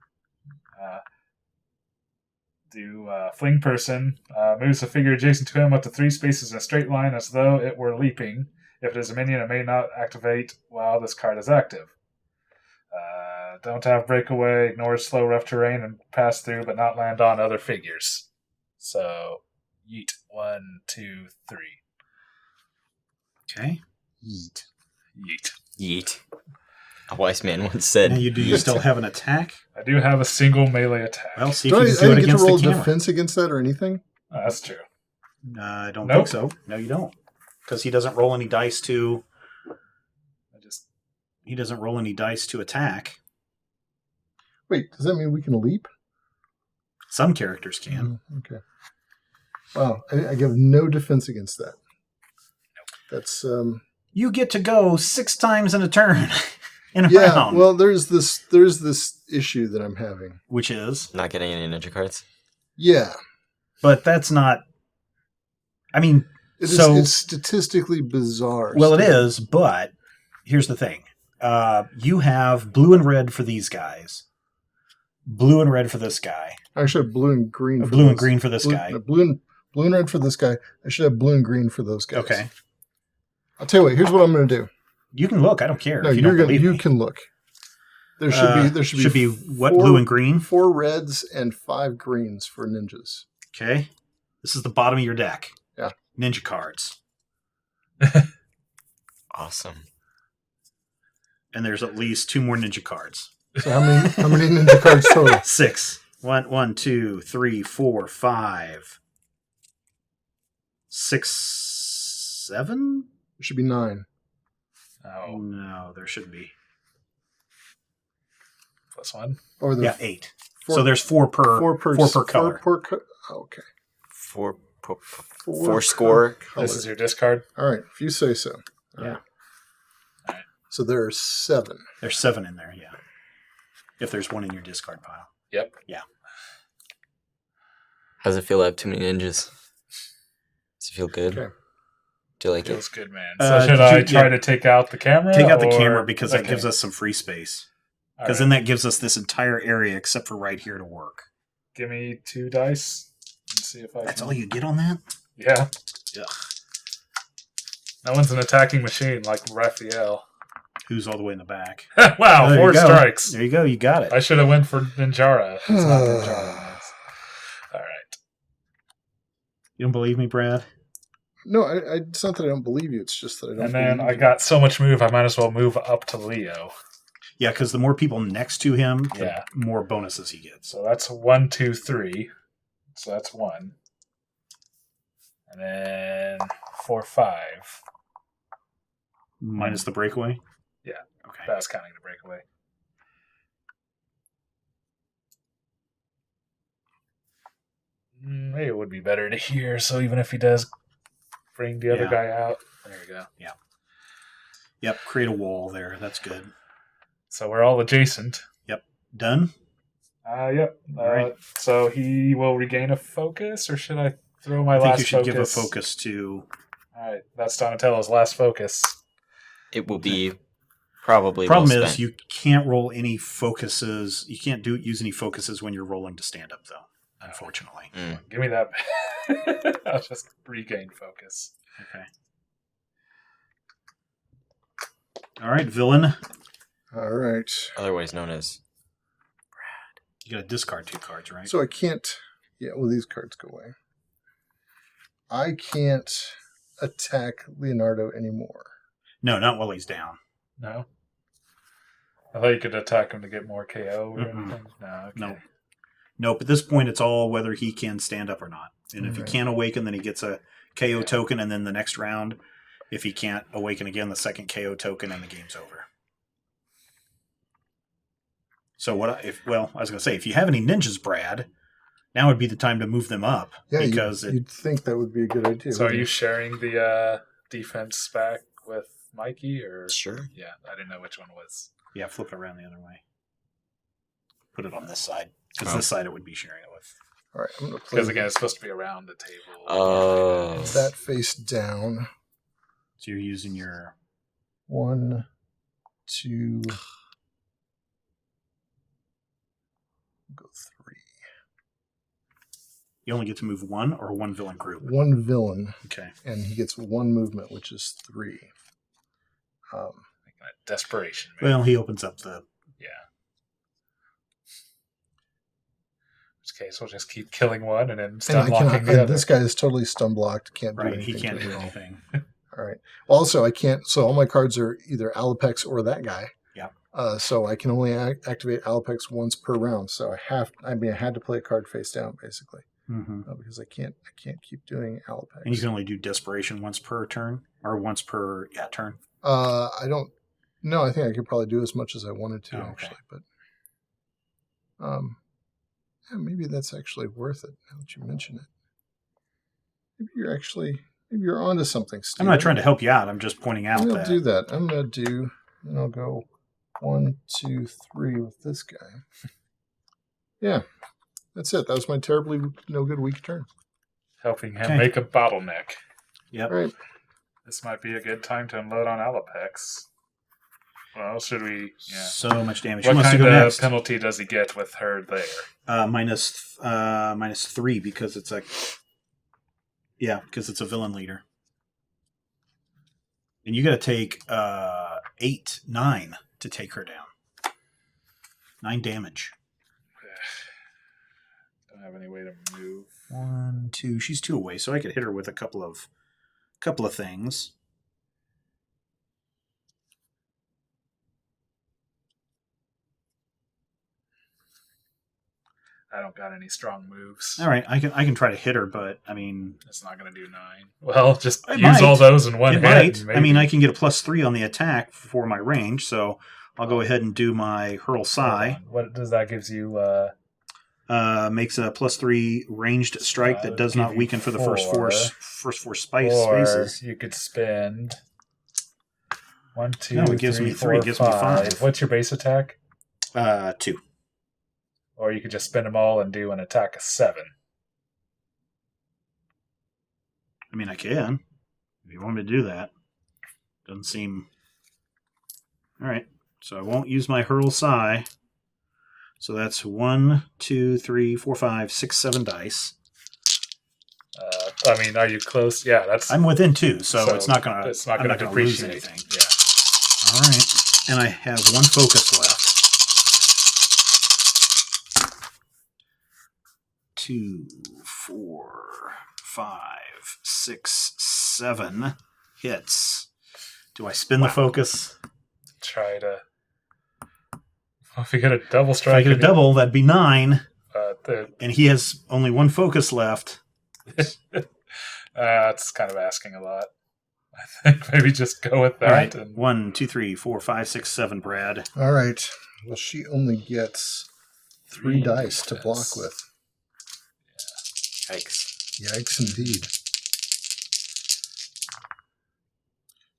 Fling person moves a figure adjacent to him up to 3 spaces in a straight line as though it were leaping. If it is a minion, it may not activate while this card is active. Don't have breakaway, ignores slow rough terrain, and pass through but not land on other figures. So, yeet. 1, 2, 3. Okay. Yeet. Yeet. Yeet. A wise man once Now said. do you still have an attack? I do have a single melee attack. Well, see if Do I you can do it get to against roll the camera. defense against that or anything? That's true. I don't Nope. think so. No, you don't, because he doesn't roll any dice to. He doesn't roll any dice to attack. Wait, does that mean we can leap? Some characters can. Okay. Wow, I give no defense against that. That's You get to go 6 times in a turn, in a yeah. round. Well, there's this issue that I'm having. Which is, Not getting any ninja cards. Yeah, but that's not. I mean, it's statistically bizarre. well, it still. is, but here's the thing: you have blue and red for these guys, blue and red for this guy, I should have blue and green. For blue and those- green for this blue, guy. no, blue and red for this guy. I should have blue and green for those guys. Okay, I'll tell you what. Here's what I'm going to do. you can look. I don't care. No, if you don't believe you me. can look. There should be what, 4 blue and green? 4 reds and 5 greens for ninjas. Okay, this is the bottom of your deck. Yeah. Ninja cards, Awesome. and there's at least 2 more ninja cards. So how many ninja cards total? 6. 1, 2, 3, 4, 5, 6, 7. There should be 9. Oh. No, there should be. +1. Or the 8. So there's 4 per color. Okay. Four score. This is your discard. All right, if you say so. All Yeah. right. So there are 7. There's 7 in there, yeah. If there's 1 in your discard pile. Yep. Yeah. How's it feel to have too many ninjas? Does it feel good? Okay. Do you like Feels it? good, man. So should did I you- try to take out the camera? Take out the or- camera because that Okay. gives us some free space. All Because right. then that gives us this entire area except for right here to work. Give me 2 dice and see if I That's can... all you get on that? Yeah. Ugh. No one's an attacking machine like Raphael. Who's all the way in the back? Wow, Oh, there 4 you go. strikes. There you go. You got it. I should have went for Ninjara. It's not Ninjara. All right. You don't believe me, Brad? No, it's not that I don't believe you. It's just that I don't. And then believe I you. got so much move, I might as well move up to Leo. Yeah, because the more people next to him, the Yeah. more bonuses he gets. So that's 1, 2, 3. So that's 1. And then 4, 5. Minus the breakaway? Yeah. Okay. That's counting the breakaway. Maybe it would be better to hear, so even if he does bring the other Yeah. guy out. There we go. Yep, create a wall there. That's good. So we're all adjacent. Done? Yep. All right. So he will regain a focus, or should I throw my I think last you should focus? give a focus to... All right, that's Donatello's last focus. It will be probably Problem well is, spent. you can't roll any focuses. You can't use any focuses when you're rolling to stand up, though, unfortunately. Give me that. I'll just regain focus. Okay. All right, villain. All right. Otherwise known as You got to discard 2 cards, right? So I can't. Yeah. Well, these cards go away. I can't attack Leonardo anymore. No, not while he's down. No. I thought you could attack him to get more KO or Mm-mm. anything. No. Okay. No. Nope, at this point, it's all whether he can stand up or not. And if he Right. can't awaken, then he gets a KO token, and then the next round, if he can't awaken again, the second KO token, and the game's over. So I was going to say, if you have any ninjas, Brad, now would be the time to move them up. Yeah, because you'd think that would be a good idea. So are you sharing the defense back with Mikey, or sure. Yeah, I didn't know which one was. Yeah, flip it around the other way. Put it on this side. Because Oh. this side it would be sharing it with. All right, I'm going to play Because again, it's supposed to be around the table. Oh. that face down. So you're using your... 1, 2, go 3. You only get to move 1 or 1 villain group. 1 villain, Okay. and he gets 1 movement, which is 3. Making a desperation move. Well, he opens up the... Yeah. In which case, we'll just keep killing one and then And, stun I locking cannot, the and other. this guy is totally stun blocked. Can't do Right, anything. he can't to do it at all. anything. All right. Also, I can't. So all my cards are either Alopex or that guy. Yeah. So I can only activate Alopex once per round. So I had to play a card face down basically Mm-hmm. because I can't keep doing Alopex. And you can only do desperation once per turn, or once per turn. I don't. No, I think I could probably do as much as I wanted to Oh, okay. actually, but yeah, maybe that's actually worth it. Now that you mention it, maybe you're onto something, Steve. I'm not trying to help you out. I'm just pointing out I'll that. do that. I'm gonna do. Then I'll go 1, 2, 3 with this guy. Yeah, that's it. That was my terribly no good weak turn. Helping him Okay. make a bottleneck. Yep. All right. This might be a good time to unload on Alopex. Well, should we? Yeah. So much damage. What Who wants to kind go of next? penalty does he get with her there? Minus 3 because it's a... Yeah, because it's a villain leader. And you got to take 8, 9 to take her down. 9 damage. Don't have any way to move. 1, 2. She's 2 away, so I could hit her with a couple of things. I don't got any strong moves. All right, I can try to hit her, but I mean, It's not going to do 9. Well, just It use might. all those in one it hit. might. I mean, maybe. I can get a +3 on the attack for my range, so I'll go ahead and do my Hurl Psi. What does that gives you? Makes a +3 ranged strike that does not weaken for the first four spaces. You could spend 1, 2, No, it gives 3, me 4, 3, it gives me 5. What's your base attack? 2. Or you could just spend them all and do an attack of 7. I mean, I can. If you want me to do that. Doesn't seem... Alright, so I won't use my Hurl Psi. So that's 1, 2, 3, 4, 5, 6, 7 dice. I mean, are you close? Yeah, that's... I'm within 2, so it's not going to lose depreciate anything. Yeah. Alright, and I have 1 focus left. 2, 4, 5, 6, 7 hits. Do I spin the focus? Try to... Well, if you get a double If I strike... get a double, that'd be 9. The And he has only 1 focus left. That's kind of asking a lot. I think maybe just go with that. All right. And 1, 2, 3, 4, 5, 6, 7, Brad. All right. Well, she only gets 3 dice to block with. Yikes. Yikes, indeed.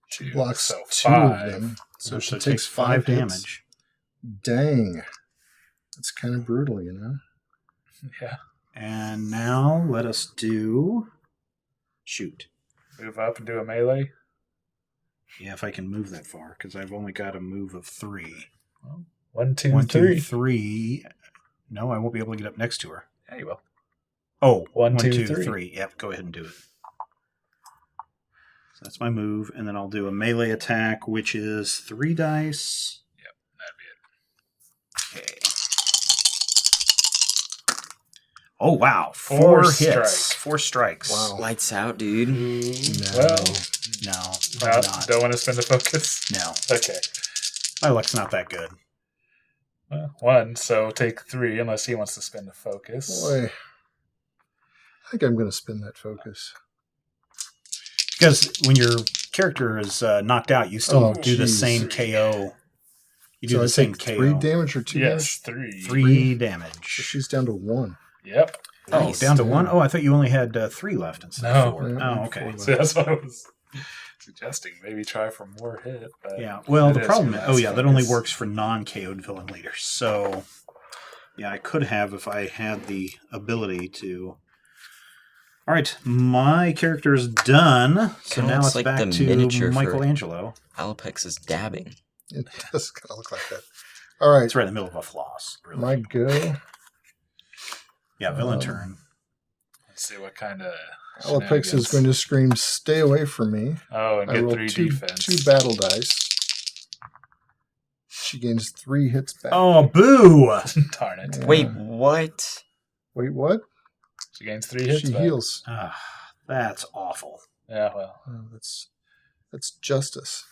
She blocks so 2 5. of them, so she it takes 5 hits. damage. Dang. That's kind of brutal, you know? Yeah. And now let us do... Shoot. Move up and do a melee. Yeah, if I can move that far, because I've only got a move of 3. 1, 2, 1, 2, 3. 3. No, I won't be able to get up next to her. Yeah, you will. Oh, 1, 2, 2, 3. 3. Yep, go ahead and do it. So that's my move, and then I'll do a melee attack, which is 3 dice. Yep, that'd be it. Okay. Oh, wow. 4 hits. strike. 4 strikes. Wow. Lights out, dude. No. Well, No, probably not. don't want to spend the focus. No. Okay. My luck's not that good. Well, 1, so take 3 unless he wants to spend the focus. Boy. I think I'm going to spin that focus. Because when your character is knocked out, you still Oh, do the geez. same KO. You do So I the same take KO. 3 damage or 2 Yes, damage? 3. 3 So damage. she's down to 1. Yep. Nice. Oh, down to 1? Oh, I thought you only had 3 left instead No. of 4. Yeah, Oh, I okay. had 4 So that's what I was suggesting. Maybe try for more hit. But Yeah, well, it the is problem your is, last that only focus. works for non-KO'd villain leaders. So, yeah, I could have if I had the ability to. All right, my character's done. So Kinda now looks it's like back the to miniature for- Michelangelo. Alopex is dabbing. It does kind of look like that. All right. It's right in the middle of a floss. Really. My go. Yeah, villain turn. Let's see what kind of. Alopex is going to scream, "Stay away from me." Oh, and I get roll 3 two defense. battle dice. She gains 3 hits back. Oh, boo! Darn it. Yeah. Wait, what? Wait, what? She gains 3 hits. She back. heals. Ah, that's awful. Yeah, well. Oh, that's justice.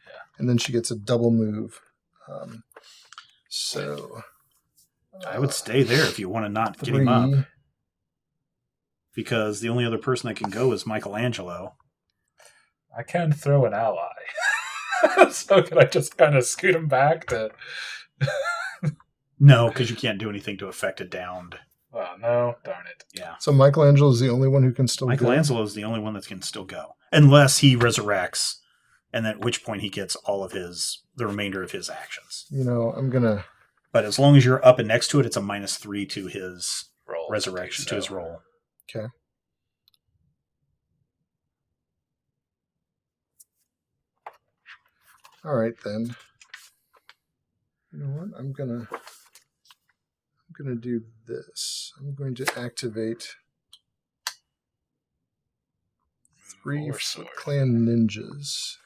Yeah. And then she gets a double move. So I would stay there if you want to not get him up. 3. Because the only other person that can go is Michelangelo. I can throw an ally. So can I just kind of scoot him back to. No, because you can't do anything to affect a downed. Oh, no. Darn it. Yeah. So Michelangelo is the only one who can still go. Michelangelo is the only one that can still go. Unless he resurrects, and at which point he gets all of the remainder of his actions. You know, I'm gonna. But as long as you're up and next to it, it's a -3 to his Roll. resurrection, to his So, roll. Okay. All right then. You know what? I'm gonna do this. I'm going to activate 3 War Foot sword. Clan ninjas.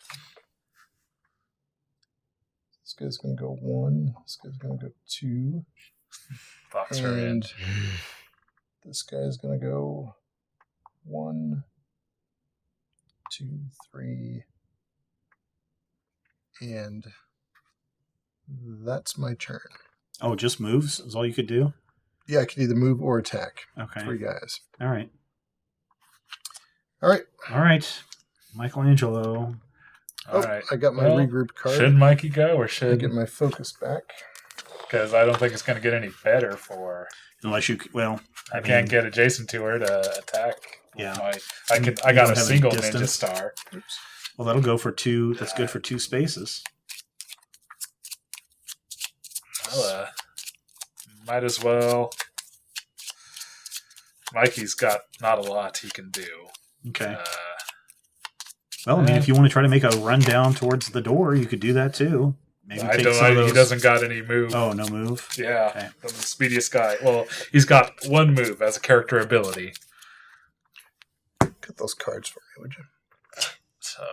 This guy's gonna go 1. This guy's gonna go 2. Box her in. And this guy's gonna go 1, 2, 3, and that's my turn. Oh, just moves is all you could do? Yeah, I can either move or attack. Okay. 3 guys. All right. All right. All right. Michelangelo. All right. I got my regroup card. Should Mikey go or I should... get my focus back. Because I don't think it's going to get any better for... Unless you... Well, I can't get adjacent to her to attack. Yeah. I got don't a have single any ninja distance. star. Oops. Well, that'll go for 2. That's good for 2 spaces. Well, might as well. Mikey's got not a lot he can do. Okay. Well, I mean, if you want to try to make a run down towards the door, you could do that too. Maybe I take don't. some of those... He doesn't got any move. Oh, no move. Yeah, Okay. the speediest guy. Well, he's got 1 move as a character ability. Cut those cards for me, would you? So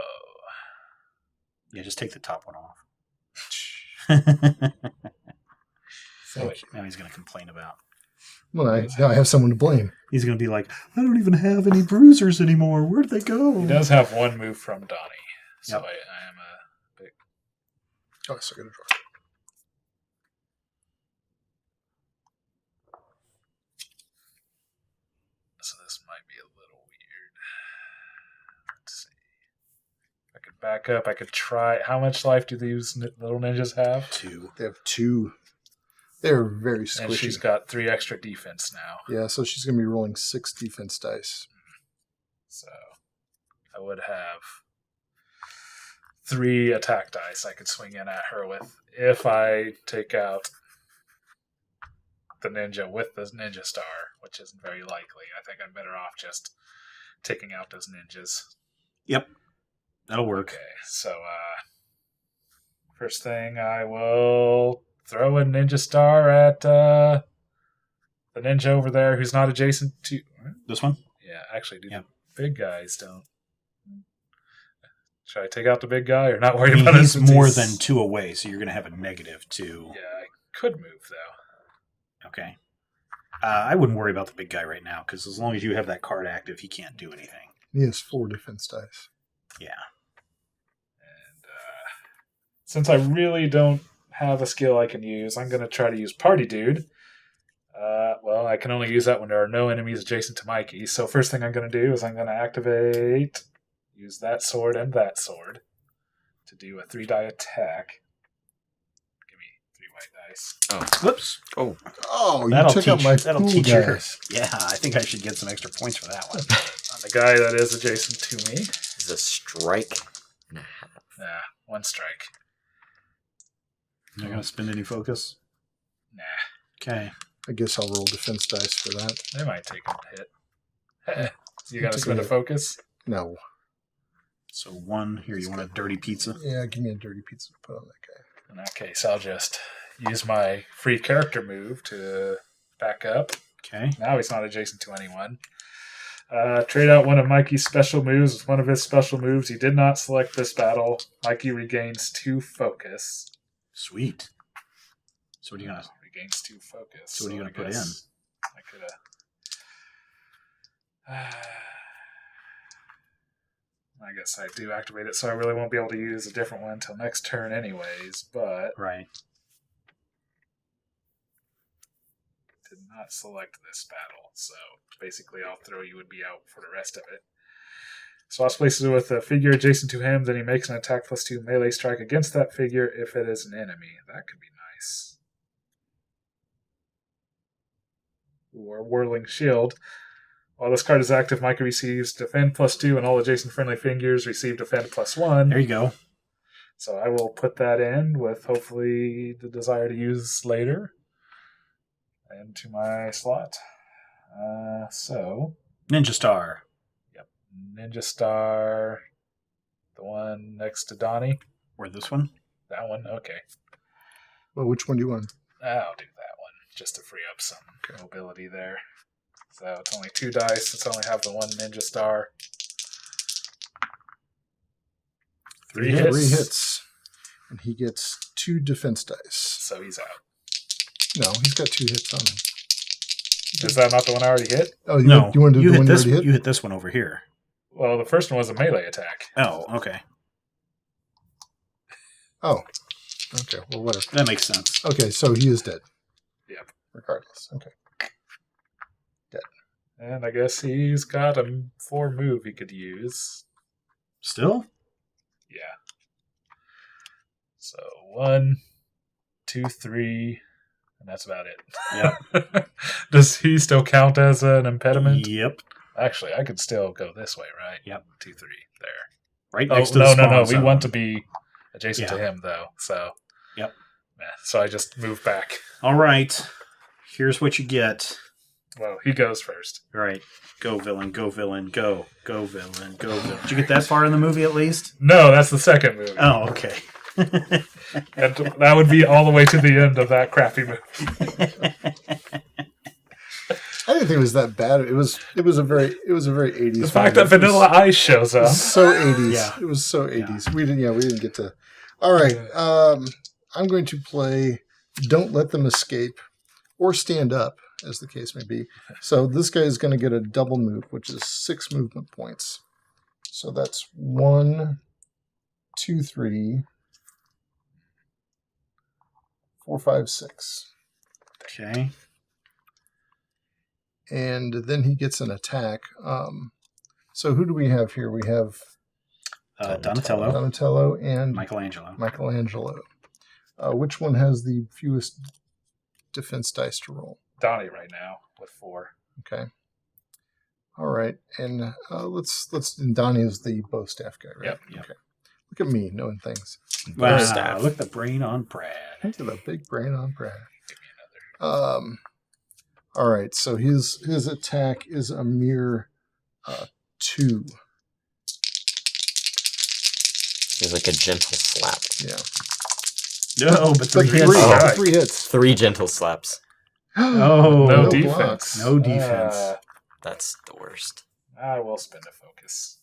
Yeah, just take the top one off. Thank you. Now he's going to complain about. Well, now I have someone to blame. He's going to be like, I don't even have any bruisers anymore. Where'd they go? he does have 1 move from Donnie. So Yep. I am a big. Oh, I still got to draw. So this might be a little weird. Let's see. If I could back up, I could try. How much life do these little ninjas have? 2. They have 2. They're very And squishy. she's got 3 extra defense now. Yeah, so she's going to be rolling 6 defense dice. So I would have 3 attack dice I could swing in at her with if I take out the ninja with the ninja star, which isn't very likely. I think I'm better off just taking out those ninjas. Yep. That'll work. Okay, so first thing I will throw a ninja star at the ninja over there who's not adjacent to... This one? Yeah, actually, do Yep. the big guys don't... Should I take out the big guy or not worry I mean, about it? he's since more than 2 away, so you're going to have a -2. Yeah, I could move, though. Okay. I wouldn't worry about the big guy right now, because as long as you have that card active, he can't do anything. He has 4 defense dice. Yeah. And since I really don't have a skill I can use, I'm going to try to use Party Dude. Well, I can only use that when there are no enemies adjacent to Mikey. So first thing I'm going to do is I'm going to activate, use that sword and that sword to do a 3-die attack. Give me 3 white dice. Oh, Whoops. oh, Oh, you That'll took out teach- my that'll cool teach her. guys. Yeah, I think I should get some extra points for that one. On the guy that is adjacent to me. this is a strike and a half. Nah, 1 strike. You're going to spend any focus? Nah, Okay. I guess I'll roll defense dice for that. they might take a hit. You got to Take spend a a hit. focus? No. So 1. Here, you want a dirty pizza? Yeah, give me a dirty pizza to put on that guy. In that case, I'll just use my free character move to back up. Okay. Now he's not adjacent to anyone. Trade out one of Mikey's special moves with one of his special moves. He did not select this battle. Mikey regains 2 focus. Sweet. So what are you going to... Regains 2 focus. So what are you gonna put in? I could have... I guess I do activate it, so I really won't be able to use a different one until next turn anyways, but Right. did not select this battle, so basically I'll throw you would be out for the rest of it. Swaps places with a figure adjacent to him, then he makes an attack +2 melee strike against that figure if it is an enemy. That could be nice. Or Whirling Shield. While this card is active, Micah receives Defend +2, and all adjacent friendly figures receive Defend +1. There you go. So I will put that in with hopefully the desire to use later into my slot. So, Ninja Star. yep, Ninja Star, the one next to Donnie. Or this one. That one, okay. Well, which one do you want? I'll do that one just to free up some mobility there. So it's only 2 dice since I only have the 1 Ninja Star. 3 hits. 3 hits. And he gets 2 defense dice. So he's out. No, he's got 2 hits on him. Is that not the one I already hit? Oh, No, you want to do the hit one you this. already hit? You hit this one over here. Well, the first one was a melee attack. Oh, okay. Oh. Okay, well, whatever. That makes sense. Okay, so he is dead. Yep. Regardless. Okay. And I guess he's got a 4 move he could use. Still? Yeah. So 1, 2, 3, and that's about it. Yep. Does he still count as an impediment? Yep. Actually, I could still go this way, right? Yep. 2, 3, there. Right Oh, next to the no. spawn We zone. want to be adjacent to Yeah. him, though. So. Yep. Yeah, so I just move back. All right. Here's what you get. Well, he goes first. All right. Go, villain. Go, villain. Go. Go, villain. Go, villain. Did you get that far in the movie at least? No, that's the second movie. Oh, okay. And that would be all the way to the end of that crappy movie. I didn't think it was that bad. It was a very 80s. The fact that Vanilla Ice shows It up. was so 80s. Yeah. It was so 80s. We didn't get to. All right. I'm going to play Don't Let Them Escape or Stand Up, as the case may be. So this guy is going to get a double move, which is 6 movement points. So that's 1, 2, 3, 4, 5, 6. Okay. And then he gets an attack. So who do we have here? We have Donatello. and Michelangelo. Which one has the fewest defense dice to roll? Donnie right now with 4. Okay. All right, and and Donnie is the bow staff guy, right? Yep. Okay. Look at me knowing things. Wow, Staff. look at the brain on Brad. Look at the big brain on Brad. Give me another. All right, so his attack is a mere 2. It's like a gentle slap. Yeah. No, but 3 But hits. Oh. 3 hits. 3 gentle slaps. Oh, No no defense. blocks. No defense. That's the worst. I will spend a focus.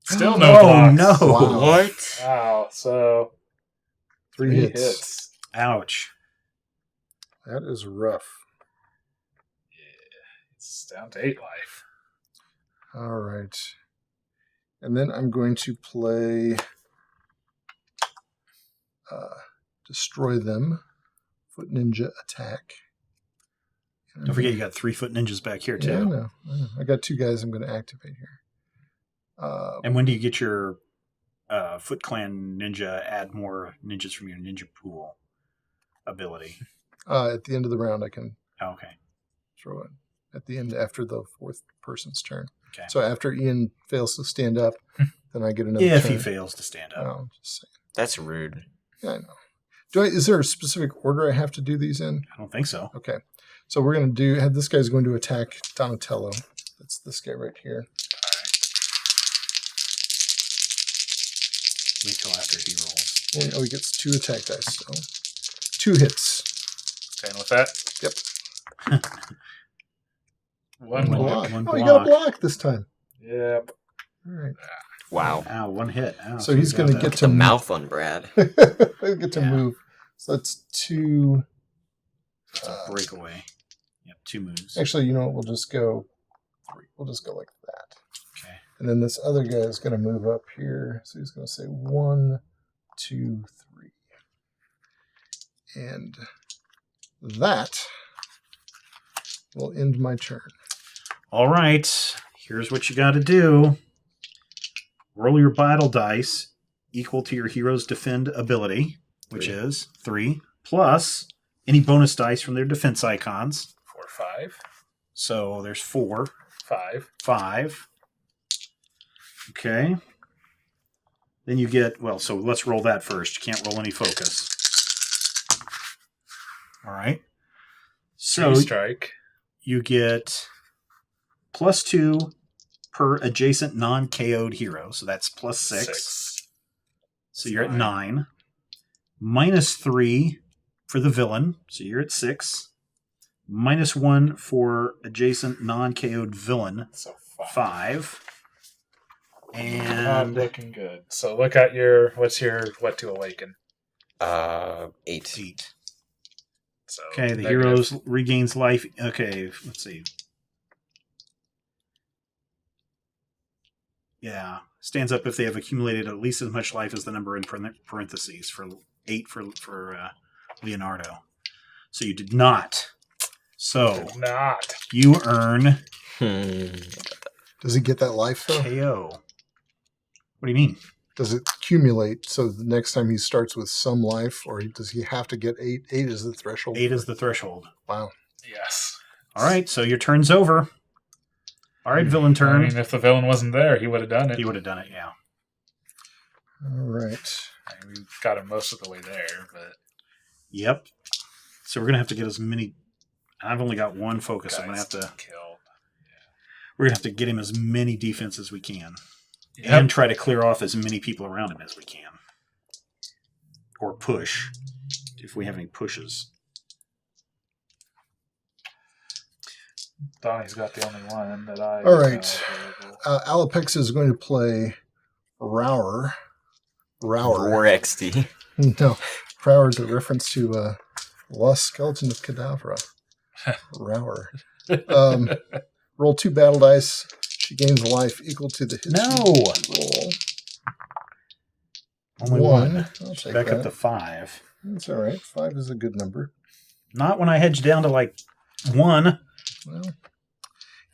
Still no Oh, blocks. no. Wow. What? Wow, so 3 3 hits. hits. Ouch. That is rough. It's down to 8 life. All right. And then I'm going to play Destroy Them. Foot Ninja Attack. Don't forget, you got 3-foot ninjas back here, too. Yeah, I know. I got 2 guys I'm going to activate here. And when do you get your Foot Clan ninja add more ninjas from your ninja pool ability? At the end of the round, I can Oh, okay. throw it. At the end, after the 4th person's turn. Okay. So after Ian fails to stand up, then I get another If turn. he fails to stand up. Oh, just saying. That's rude. Yeah, I know. Is there a specific order I have to do these in? I don't think so. Okay. So we're going to this guy's going to attack Donatello. That's this guy right here. Wait till after he rolls. Oh, he gets 2 attack dice. So 2 hits. Staying with that. Yep. One One block. block. Oh, you got a block this time. Yep. All right. Wow. Ow, 1 hit. Ow, So he's going to get The to mouth on Brad. get to Yeah. move. So that's 2. It's a breakaway. Yep, 2 moves. Actually, you know what? We'll just go 3. We'll just go like that. Okay. And then this other guy is going to move up here. So he's going to say 1, 2, 3. And that will end my turn. All right. Here's what you got to do. Roll your battle dice equal to your hero's defend ability, which 3. is 3, plus any bonus dice from their defense icons. 4, 5. So there's 4, 5. 5. Okay. Then you get, so let's roll that first. You can't roll any focus. All right. So 3 strike. you get +2 per adjacent non-KO'd hero. So that's +6. So you're at 9. -3 for the villain. So you're at 6. -1 for adjacent non-KO'd villain. So 5. Not And looking good. So look at what to awaken. 8. 8. So Okay, the negative. hero regains life. Okay, let's see. Yeah, stands up if they have accumulated at least as much life as the number in parentheses for 8 for Leonardo. So you did not. So Did not. you earn Hmm. Does he get that life though? KO. What do you mean? Does it accumulate so the next time he starts with some life, or does he have to get 8? 8 is the threshold. 8 is the threshold. Wow. Yes. All right, so your turn's over. All right, villain turn. I mean, if the villain wasn't there, he would have done it. He would have done it, yeah. All right. I mean, we got him most of the way there, but Yep. So we're going to have to get as many... I've only got one focus. I'm going to have to... killed. We're going to have to get him as many defense as we can. Yep. And try to clear off as many people around him as we can. Or push, if we have any pushes. Donnie's got the only one that I... All right. Alopex is going to play Rower. Roar XD. No. Rower is a reference to Lost Skeleton of Cadavra. Rower. Roll 2 battle dice. She gains life equal to the hit. No! Roll. Only one. I'll take Back that. up to 5. That's all right. 5 is a good number. Not when I hedge down to like 1. Well,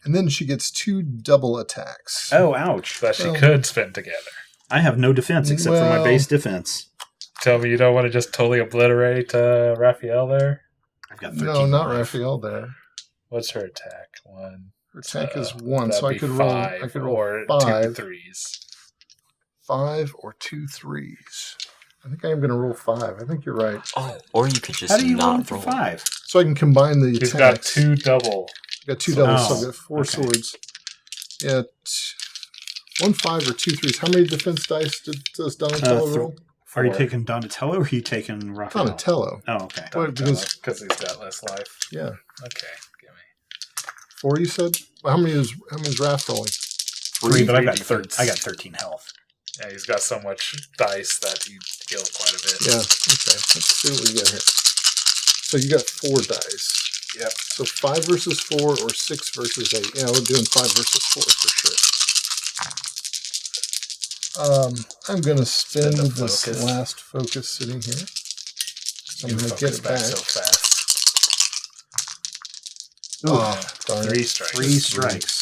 and then she gets 2 double attacks. Oh, ouch. That she Well- could spend together. I have no defense except for my Well- base defense. Tell me you don't want to just totally obliterate Raphael there? I've got 13. No, not life. Raphael there. What's her attack? 1. Her attack is 1, That'd so I be could roll. 5, I could roll or 5. 2 3s. 5 or 2 3s. I think I am going to roll 5. I think you're right. Oh, or you could just How do you roll not for roll. 5? So I can combine the He's got attacks. 2 double. I got 2 doubles, so Oh, I've got 4 okay. swords. Yeah, 1 5 or 2 3s. How many defense dice does Donatello roll? Are you 4. taking Donatello or are you taking Raphael? Donatello. Oh, okay. Wait, because Because he's got less life. yeah, Okay, give me. 4 you said. Well, how many is Raph rolling? 3, but I got defense. 13 health. Yeah, he's got so much dice that he heals quite a bit. Yeah. Okay. Let's see what we get here. So you got 4 dice. Yep. So 5 versus 4 or 6 versus 8. Yeah, we're doing 5 versus 4 for sure. I'm going to spend Spend a this focus. last focus sitting here. I'm You going to focus get it back. so fast. Oh, darn it. 3 strikes. 3 strikes.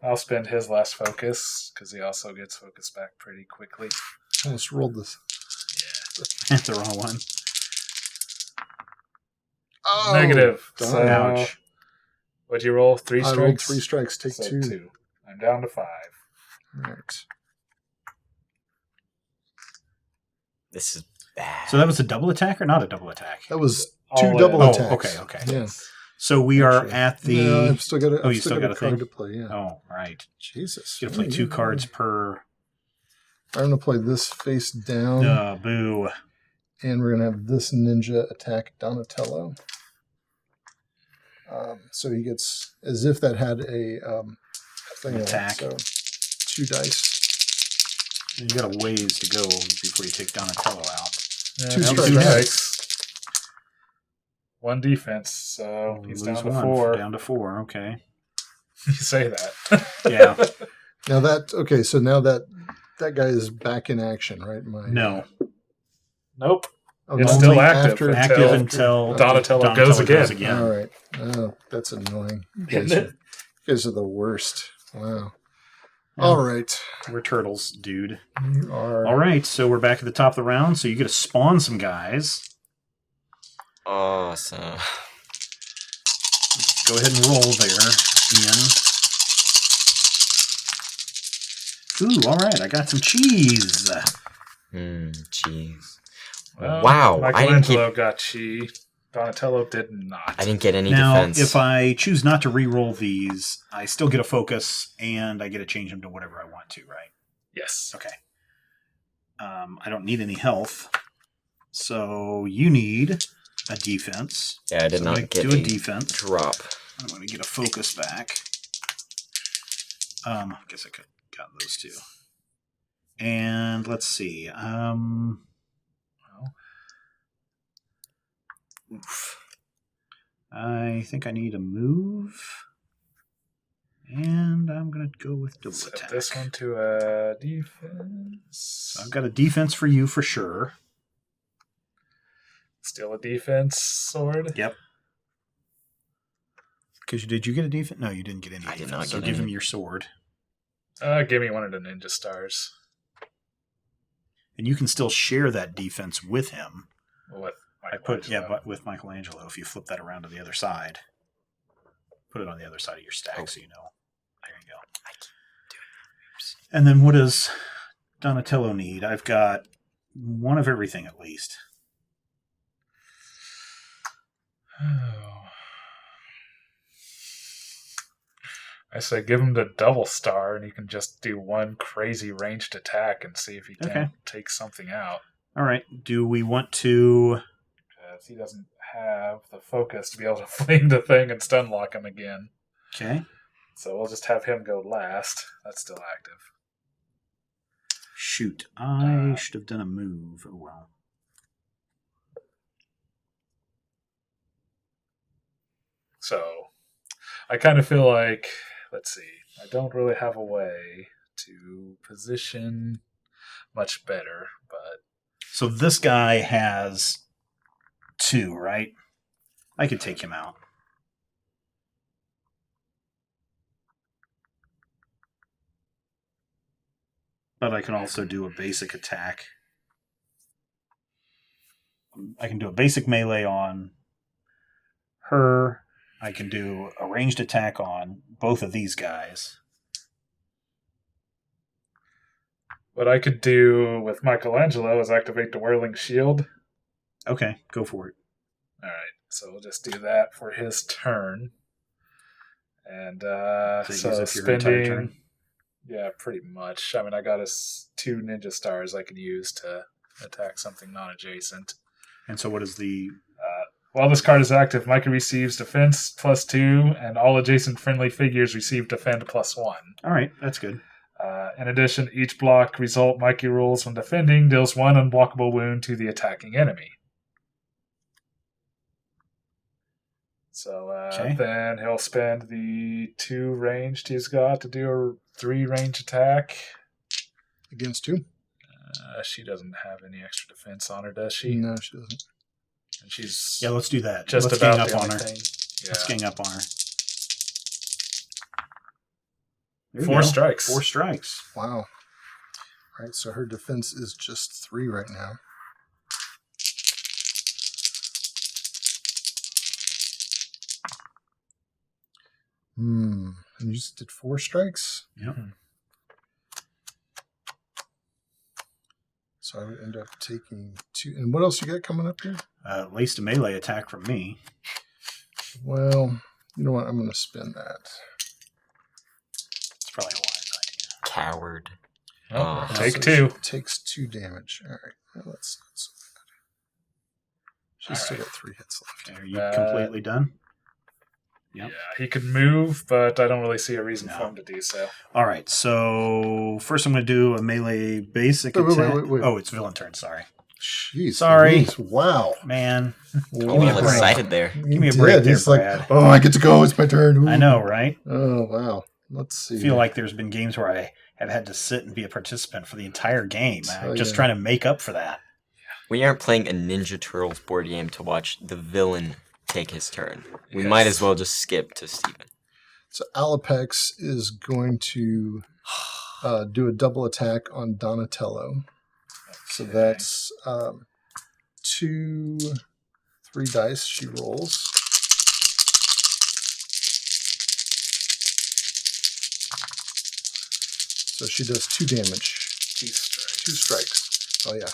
I'll spend his last focus because he also gets focus back pretty quickly. Almost rolled this. That's the wrong one. Oh, Negative. darn. So, Ouch. what'd you roll? 3 I strikes? rolled 3 strikes. Take So 2. 2. I'm down to 5. All right. This is bad. So that was a double attack or not a double attack? That was 2 All double in. attacks. Oh, okay. Yeah. So we are Actually. at the... No, I've still got a, Oh, I've you still still got got a a thing? card to play. Yeah. Oh, right. Jesus. You got to play 2 cards per... I'm going to play this face down, boo. and we're going to have this ninja attack Donatello. So he gets, as if that had a thing on it. Attack. So 2 dice. You got a ways to go before you take Donatello out. 2 that was strikes. 2 hits. 1 defense, so he's down Lose to 1. 4. Down to 4, okay. You say that. Yeah. Now that, okay, so now that guy is back in action, right? No. Nope. Oh, It's no, still only active after- Active until Donatello goes again. All right. Oh, that's annoying. You guys are the worst. Wow. Yeah. All right. We're turtles, dude. You are. All right, so we're back at the top of the round, so you get to spawn some guys. Awesome. Go ahead and roll there, Ian. Ooh, all right, I got some cheese. Jeez. Well, Wow, I didn't Michelangelo got chi. Donatello did not. I didn't get any Now, defense. if I choose not to re-roll these, I still get a focus, and I get to change them to whatever I want to, right? Yes. Okay. I don't need any health, so you need a defense. Yeah, I did So not I'm get gonna do a a defense. drop. I'm going to get a focus back. I guess I could got those two. And let's see. Oof. I think I need a move. And I'm going to go with double Set attack. this one to a defense. So I've got a defense for you for sure. Still a defense sword. Yep. Because did you get a defense? No, you didn't get any. I did defense, not so get give any. him your sword. Give me one of the ninja stars. And you can still share that defense with him. With But with Michelangelo, if you flip that around to the other side, put it on the other side of your stack so you know. There you go. And then what does Donatello need? I've got one of everything at least. I say give him the double star, and he can just do one crazy ranged attack and see if he can take something out. All right. Do we want to... Because he doesn't have the focus to be able to fling the thing and stun lock him again. Okay. So we'll just have him go last. That's still active. Shoot. I should have done a move. Oh, well. So I kind of feel like, let's see, I don't really have a way to position much better, but... So this guy has 2, right? I could take him out. But I can also do a basic attack. I can do a basic melee on her. I can do a ranged attack on both of these guys. What I could do with Michelangelo is activate the Whirling Shield. Okay, go for it. All right, so we'll just do that for his turn. And so spending... Yeah, pretty much. I mean, I got us 2 ninja stars I can use to attack something non-adjacent. And so what is the... While this card is active, Mikey receives defense +2, and all adjacent friendly figures receive defend +1. All right, that's good. In addition, each block result Mikey rolls when defending deals 1 unblockable wound to the attacking enemy. So then he'll spend the 2 ranged he's got to do a 3 range attack. Against 2? She doesn't have any extra defense on her, does she? No, she doesn't. And she's let's do that. Just let's about gang the up on only her. thing. Yeah. Let's gang up on her. There you 4 go. strikes. 4 strikes. Wow. All right, so her defense is just 3 right now. And you just did 4 strikes? Yep. So I would end up taking 2. And what else you got coming up here? At least a melee attack from me. Well, you know what? I'm going to spend that. It's probably a wise idea. Coward. Oh, Oh. take So 2. she takes 2 damage. All right. Well, that's not so bad. She's All still right. got 3 hits left. Are you completely done? Yep. Yeah, he could move, but I don't really see a reason for him to do so. All right, so first I'm going to do a melee basic attack. Wait. Oh, it's villain turn, sorry. Jeez. Sorry. Louise, wow. Man. You get a little excited there. Give me a break there, He's Brad. like, oh, I get to go. It's my turn. Ooh. I know, right? Oh, wow. Let's see. I feel like there's been games where I have had to sit and be a participant for the entire game. I'm just yeah. trying to make up for that. We aren't playing a Ninja Turtles board game to watch the villain take his turn. We might as well just skip to Steven. So Alopex is going to do a double attack on Donatello. So that's 2, 3 dice she rolls. So she does 2 damage. 2 strikes. Oh, yeah.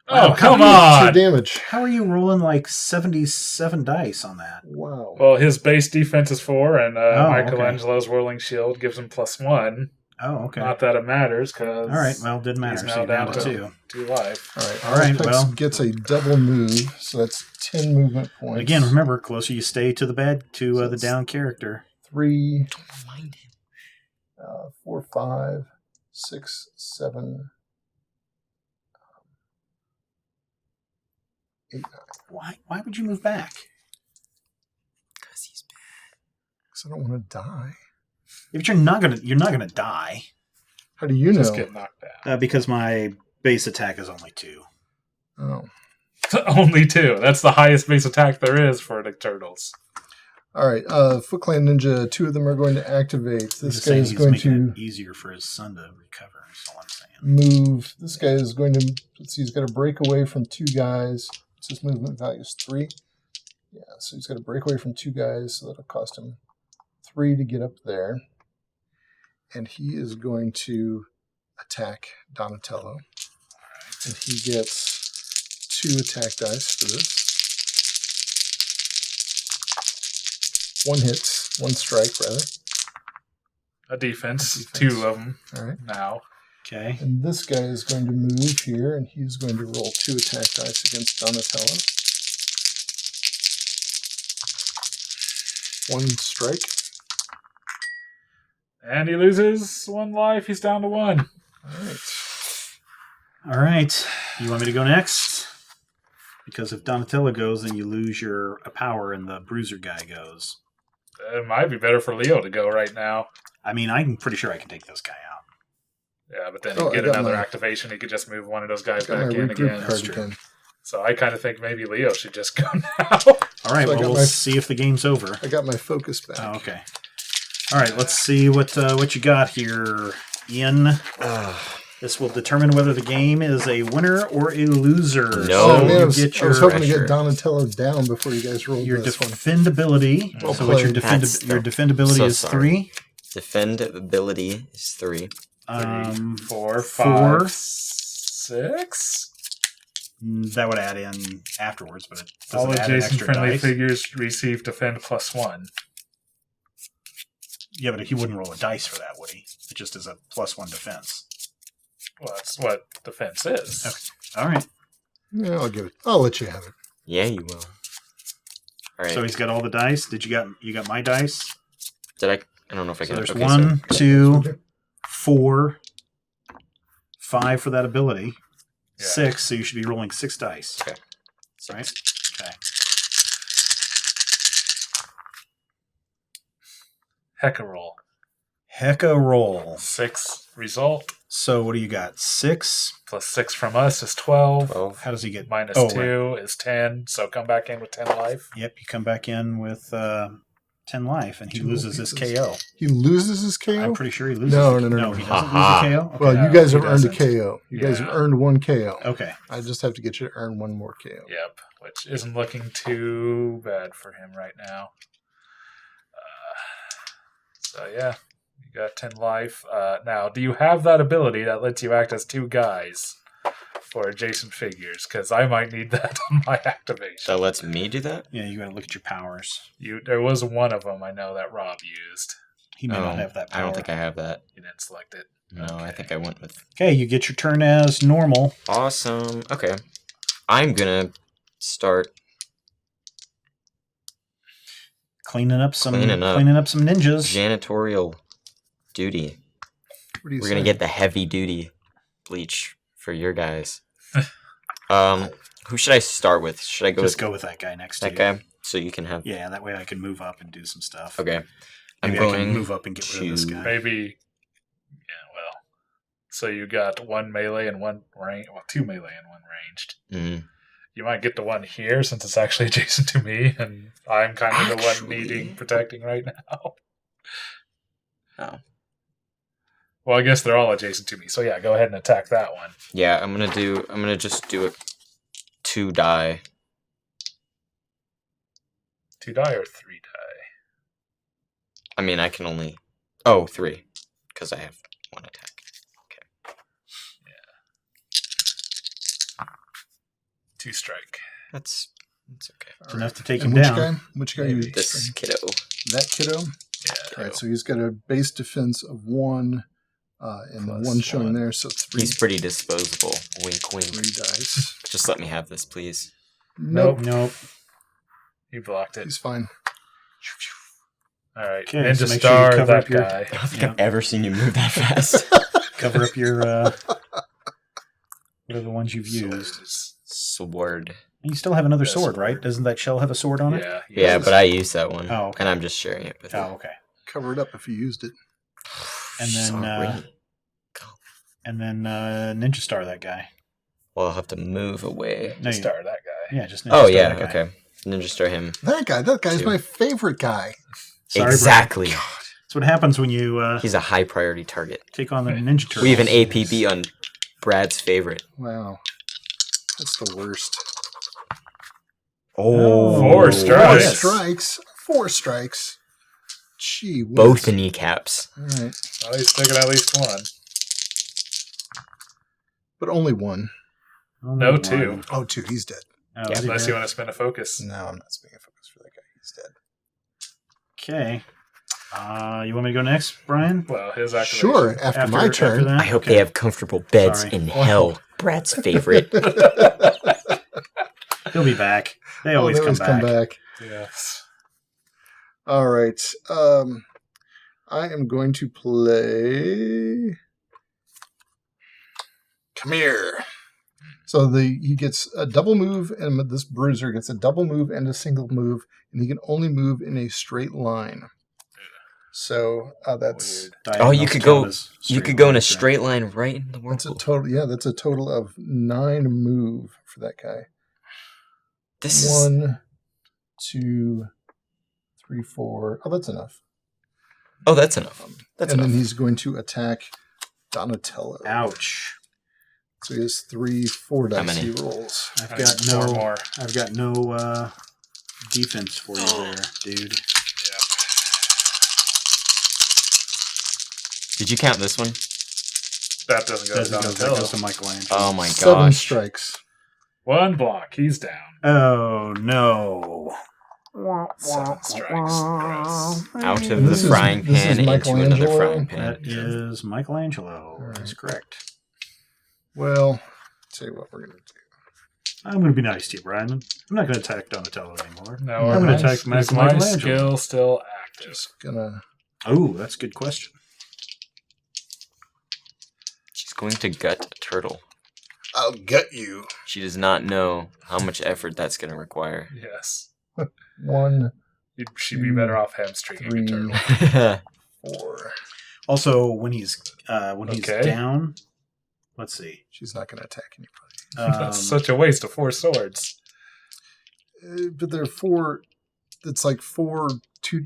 Oh, come 2 on! damage. How are you rolling like 77 dice on that? Wow. Well, his base defense is 4, and okay. Michelangelo's Whirling Shield gives him +1. Oh, okay. Not that it matters, because All right, well, it didn't matter. he's So now you're down to down 2. 2 life. All right. All right, Alopex gets a double move, so that's 10 movement points. Again, remember, closer you stay to the bed, to So the it's down character. 3, Don't mind him. 4, 5, 6, 7, 8, 9. Why would you move back? Because he's bad. Because I don't want to die. Yeah, but you're not gonna die. How do you know? Just get knocked down. Because my base attack is only 2. Oh. Only 2. That's the highest base attack there is for the Turtles. All right, Foot Clan Ninja, 2 of them are going to activate. This guy is he's going making to it easier for his son to recover. Is all I'm saying. move. This guy is going to, let's see, he's got to break away from 2 guys. What's his movement value is 3. Yeah, so he's got to break away from 2 guys, so that'll cost him 3 to get up there. And he is going to attack Donatello. And he gets 2 attack dice for this. 1 hit, 1 strike, rather. A defense. 2 of them. All right. Now. Okay. And this guy is going to move here, and he's going to roll 2 attack dice against Donatello. 1 strike. And he loses 1 life. He's down to 1. All right. All right. You want me to go next? Because if Donatello goes, then you lose your power, and the Bruiser guy goes. It might be better for Leo to go right now. I mean, I'm pretty sure I can take this guy out. Yeah, but then Oh, you get I got another my- activation. He could just move one of those guys Got my back in regroup again. card That's true. again. So I kind of think maybe Leo should just go now. All right. So I Well, got we'll my- see if the game's over. I got my focus back. Oh, okay. All right. Let's see what you got here, Ian. This will determine whether the game is a winner or a loser. No. So Man, you I was get hoping to pressure. get Donatello down before you guys rolled your this one. defendability. Well So what's your played. That's your the- defendability so is sorry. 3. Defendability is 3. 4, 4. 5, 6. That would add in afterwards, but it All doesn't add an adjacent extra friendly dice. figures receive defend +1. Yeah, but he wouldn't roll a dice for that, would he? It just is a +1 defense. Well, that's what defense is. Okay. All right. Yeah, I'll let you have it. Yeah, you will. All right. So he's got all the dice. You got my dice? Did I don't know if I So can. there's okay, 1, 2, 4, 5 for that ability. Yeah. 6, so you should be rolling 6 dice. Okay. Right? Okay. Hecka roll. Hecka roll. 6 result. So what do you got? 6? +6 from us is 12. 12. How does he get? Minus Oh, 2 right. is 10. So come back in with 10 life. Yep, you come back in with 10 life, and he 2 loses his pieces. KO. He loses his KO? I'm pretty sure he loses. No, the- no, no, no. he doesn't Ha-ha. lose a KO. Okay. Well, No, you guys he have earned a doesn't. KO. You guys have Yeah. earned 1 KO. Okay. I just have to get you to earn 1 more KO. Yep. Which isn't looking too bad for him right now. So yeah, you got 10 life. Now, do you have that ability that lets you act as 2 guys for adjacent figures? Because I might need that on my activation. That lets me do that? Yeah, you got to look at your powers. There was one of them I know that Rob used. He may not have that power. I don't think I have that. You didn't select it. No, I Okay. think I went with. Okay, you get your turn as normal. Awesome. Okay. I'm gonna start. Cleaning up some Cleaning up. ninjas. Janitorial duty. What do you We're say? gonna get the heavy duty bleach for your guys. Who should I start with? Should I go Just with go with that guy next to that you. guy? So you can have. Yeah, that way I can move up and do some stuff. Okay. I'm Maybe I can going move up and get rid of this to- guy. Maybe. Yeah, well. So you got 1 melee and 1 range. Well, 2 melee and 1 ranged. Mm, You might get the one here since it's actually adjacent to me, and I'm kind of the one Actually. needing protecting right now. Oh. Well, I guess they're all adjacent to me, so yeah, go ahead and attack that one. yeah, I'm gonna just do it 2 die. 2 die or 3 die? I mean, I can only. Oh, 3. Because I have 1 attack. 2 strike. That's okay. It's enough to take And him which down. guy? Which guy? You This kiddo. that kiddo? Yeah. All right, so he's got a base defense of 1, and Plus 1 showing 1. there, so 3, He's pretty disposable. Wink, wink. 3 dice. Just let me have this, please. Nope, Nope. He blocked it. he's fine. All right. Okay, Ninja so make sure you Star, cover that up your- guy. I don't think Yeah. I've ever seen you move that fast. Cover up your what are the ones you've used? Sword. You still have another Yeah, sword, right? sword. Doesn't that shell have a sword on it? Yeah. Yeah, but I used that one. Oh, okay. And I'm just sharing it with you. Oh, okay. Cover it up if you used it. And then, Sorry. And then Ninja Star that guy. Well, I'll have to move away. No, Ninja you- Star, that guy. Yeah, just Ninja Oh, Star yeah, that guy. okay. Ninja Star him. That guy's Two. my favorite guy. Sorry, Exactly. That's what happens when you He's a high priority target. take on the Ninja Turtles. We have an APB on Brad's favorite. Wow. That's the worst. Oh, 4 strikes. Four strikes. Gee whiz. Both the kneecaps. All right. Well, he's taking at least one. But only one. Only No, one. 2. Oh, two. He's dead. Oh, Yeah, is he Unless dead? you want to spend a focus. No, I'm not spending a focus for that guy. He's dead. Okay. You want me to go next, Brian? Well, his activation. Sure. After my turn. that? I hope Okay. they have comfortable beds Sorry. in hell. Brad's favorite. He'll be back. They always come back. Yes. All right. I am going to play. Come here. So he gets a double move, and this bruiser gets a double move and a single move, and he can only move in a straight line. So that's Weird. Oh, you could go. As You straight could go in a lines, straight line right in the that's a whirlpool. total. Yeah, that's a total of 9 move for that guy. This is 1, 2, 3, 4. Oh, that's enough. that's enough. That's and enough. then he's going to attack Donatello. Ouch. So he has 3 4 How dice many? he rolls. I've I got need 4 no more. I've got no defense for you there, dude. Yep. Did you count this one? That doesn't go to That Donatello. goes to Michelangelo. Oh my 7 gosh. strikes. 1 block. He's down. Oh no. 7 strikes. Gross. Out of And the this is- frying this is pan into another Michelangelo? frying pan. That is Michelangelo. All right. That's correct. Well, tell you what we're going to do. I'm going to be nice to you, Brian. I'm not going to attack Donatello anymore. No, I'm are gonna my- attack is my Michelangelo. skill still active? Just gonna. Oh, that's a good question. She's going to gut a turtle. I'll gut you. She does not know how much effort that's going to require. Yes. 1, She'd be better off hamstringing a 3, turtle. 4. Also, when he's Okay. down, let's see. She's not going to attack anybody. That's such a waste of 4 swords. But there are 4. It's like 4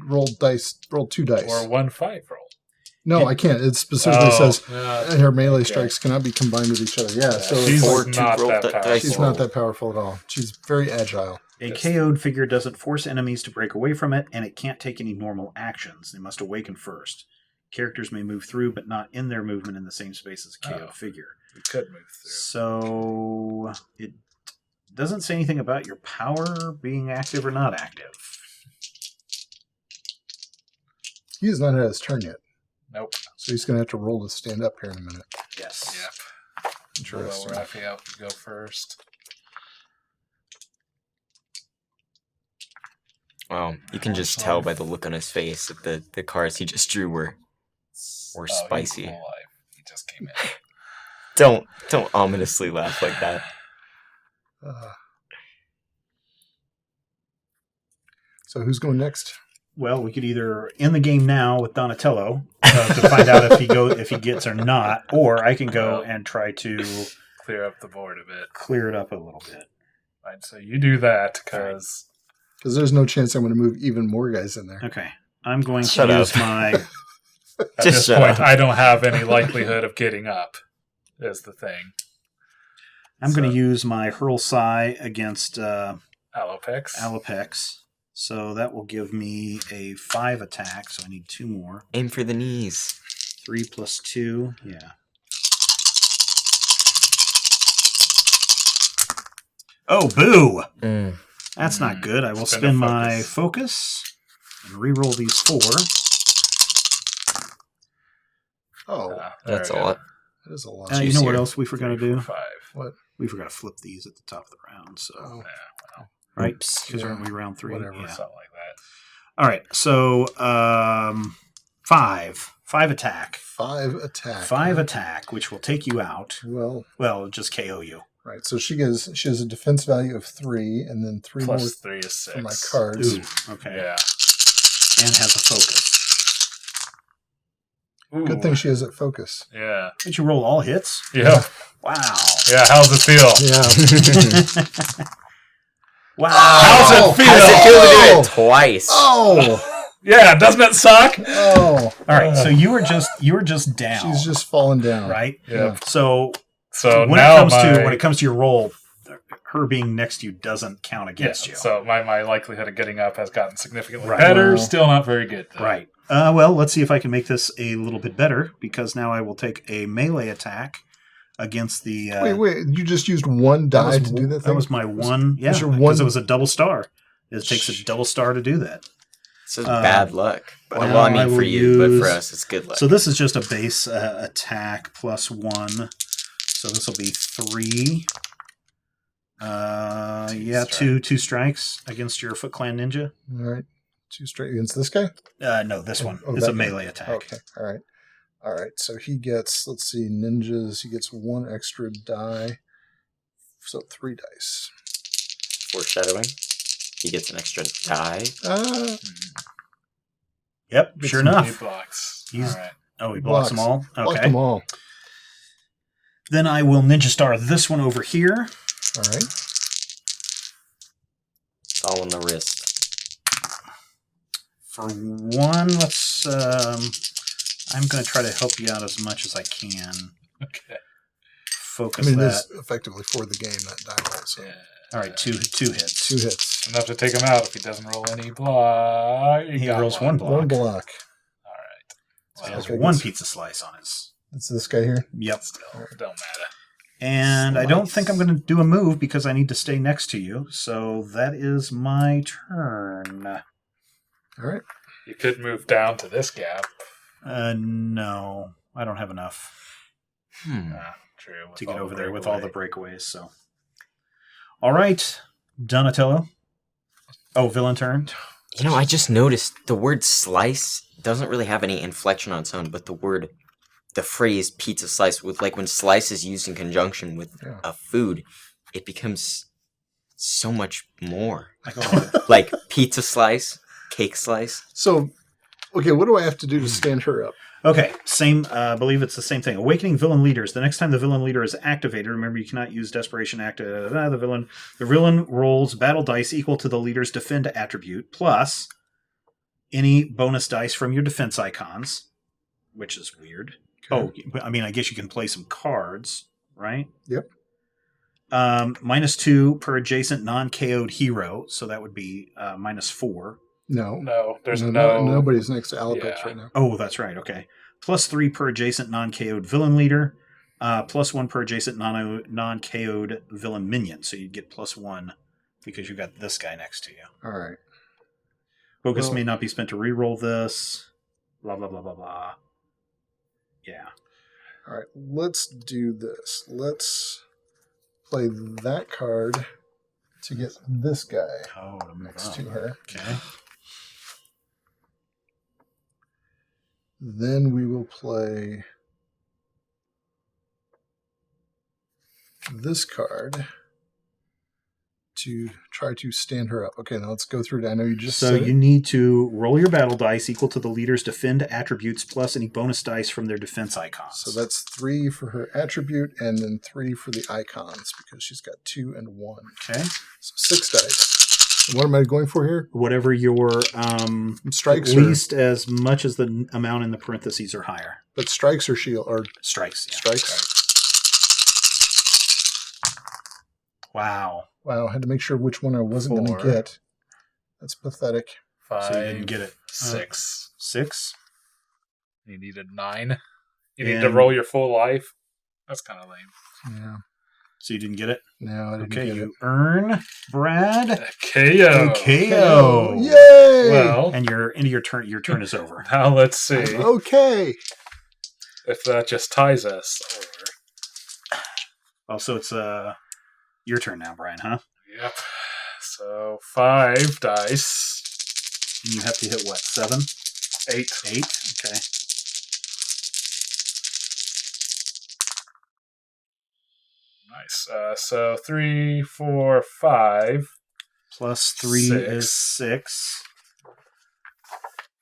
roll 2 dice. Or 1 5 roll. No, I can't. It specifically says yeah. her melee strikes cannot be combined with each other. Yeah, so she's it's Four like, not roll that di- powerful. dice she's roll. not that powerful at all. She's very agile. A KO'd figure doesn't force enemies to break away from it, and it can't take any normal actions. They must awaken first. Characters may move through, but not in their movement in the same space as a KO'd figure. We could move through. So it doesn't say anything about your power being active or not active. He has not had his turn yet, Nope. so he's going to have to roll to stand up here in a minute. Yes. Yep. Well, Interesting. Raphael could go first. Wow, you can just tell by the look on his face that the cards he just drew were spicy. He's full life. He just came in. Don't ominously laugh like that. So who's going next? Well, we could either end the game now with Donatello to find out if he gets or not, or I can go and try to Clear up the board a bit. clear it up a little bit. Right, so you do that because Because there's no chance I'm going to move even more guys in there. Okay, I'm going to Shut use up. my. at Just this shut point up. I don't have any likelihood of getting up. Is the thing. I'm going So- to use my hurl psi against Alopex. Alopex. So that will give me a 5 attack. So I need 2 more. Aim for the knees. 3 plus 2. Yeah. Oh, boo! That's not good. I will Spend spend a my focus. focus and re-roll these 4. Oh, There That's we a go. lot. that is a lot. You know what Juicier. else we forgot to 3, do? 4, 5. What? We forgot to flip these at the top of the round. So Oh, right, Oops. because Yeah. aren't we round 3? Whatever. Yeah. Something like that. All right. So 5 attack. 5 attack. 5 attack, which will take you out. Well, Well, just KO you. right. So she has a defense value of 3, and then 3 Plus 3 is 6. more for my cards. Ooh, okay. Yeah. And has a focus. Good thing she has it focus. Yeah. Did you roll all hits? Yeah. Wow. Yeah. How's it feel? Yeah. Wow. How's it feel? How's it feel to do it twice? Oh, Yeah, doesn't it suck? oh. All right, so you were just down. She's just falling down. right. Yeah. So So when now it comes to your roll, her being next to you doesn't count against you. So my likelihood of getting up has gotten significantly Right. better. Wow. Still not very good, though. Right. Well, let's see if I can make this a little bit better, because now I will take a melee attack against the. Wait! You just used one die to do that thing? That was my one. Yeah, Was your because one- it was a double star. It takes a double star to do that. This is bad luck. but Well, now I I mean will for you, but for use- us, it's good luck. So this is just a base attack plus 1. So this will be 3. Two strikes against your Foot Clan ninja. All right. 2 straight against this guy? No, this one. Oh, It's that a guy. melee attack. Okay. All right. All right. So he gets, let's see, ninjas. He gets 1 extra die. So 3 dice. Foreshadowing. He gets an extra die. Yep, Gets sure some enough. 8 blocks. He's- All right. Oh, he blocks them all? Blocked Okay. them all. Then I will ninja star this one over here. All right. It's all on the wrist. For 1, let's... I'm going to try to help you out as much as I can. Okay. I Focus mean, it that. is effectively for the game, that die roll. So Yeah. All right, two hits. 2 hits. Enough to take him out if he doesn't roll any block. He got rolls 1 block. 1 block. All right. So he has Okay, 1 that's- pizza slice on his... It's this guy here. Yep. Still, don't matter. And I don't Slice. think I'm going to do a move because I need to stay next to you. So that is my turn. All right. You could move down to this gap. No, I don't have enough True. to get over there with all the breakaways. So, all right, Donatello. Oh, villain turn. You know, I just noticed the word slice doesn't really have any inflection on its own, but the phrase pizza slice, with like when slice is used in conjunction with Yeah. a food, it becomes so much more. Oh, Like pizza slice, cake slice. So, okay, what do I have to do to stand her up? okay, same. I believe it's the same thing. Awakening villain leaders. The next time the villain leader is activated, remember you cannot use desperation act. The villain rolls battle dice equal to the leader's defend attribute plus any bonus dice from your defense icons, which is weird. Oh, I mean, I guess you can play some cards, right? Yep. -2 per adjacent non-KO'd hero, so that would be -4. No. No, there's No, no. nobody's next to Alopex Yeah. right now. Oh, that's right. Okay. +3 per adjacent non-KO'd villain leader. +1 per adjacent non-KO'd villain minion. So you'd get +1 because you've got this guy next to you. All right. Focus Well- may not be spent to reroll this. Blah, blah, blah, blah, blah. Yeah. All right. Let's do this. Let's play that card to get this guy Oh, to move next up. to her. Okay. Then we will play this card to try to stand her up. Okay, now let's go through it. I know you just So said you it. need to roll your battle dice equal to the leader's defend attributes plus any bonus dice from their defense icons. So that's 3 for her attribute and then 3 for the icons because she's got 2 and 1. Okay. So 6 dice. And what am I going for here? Whatever your Strikes at or least as much as the amount in the parentheses or higher. but strikes or shield or Strikes. Yeah. strikes. Wow. Wow, I had to make sure which one I wasn't going 4. to get. That's pathetic. 5, So you didn't get it. 6. 6. You needed 9. You need to And- roll your full life. That's kind of lame. Yeah. So you didn't get it? No, I didn't Okay, get you earn, Brad, KO. a KO. Yay! Well, And your turn is over. now let's see Okay. if that just ties us. Or Oh, so it's your turn now, Brian, huh? yep. So 5 dice. And you have to hit what, 7? 8. 8? Okay. Nice. So 3, 4, 5. Plus 3 is 6.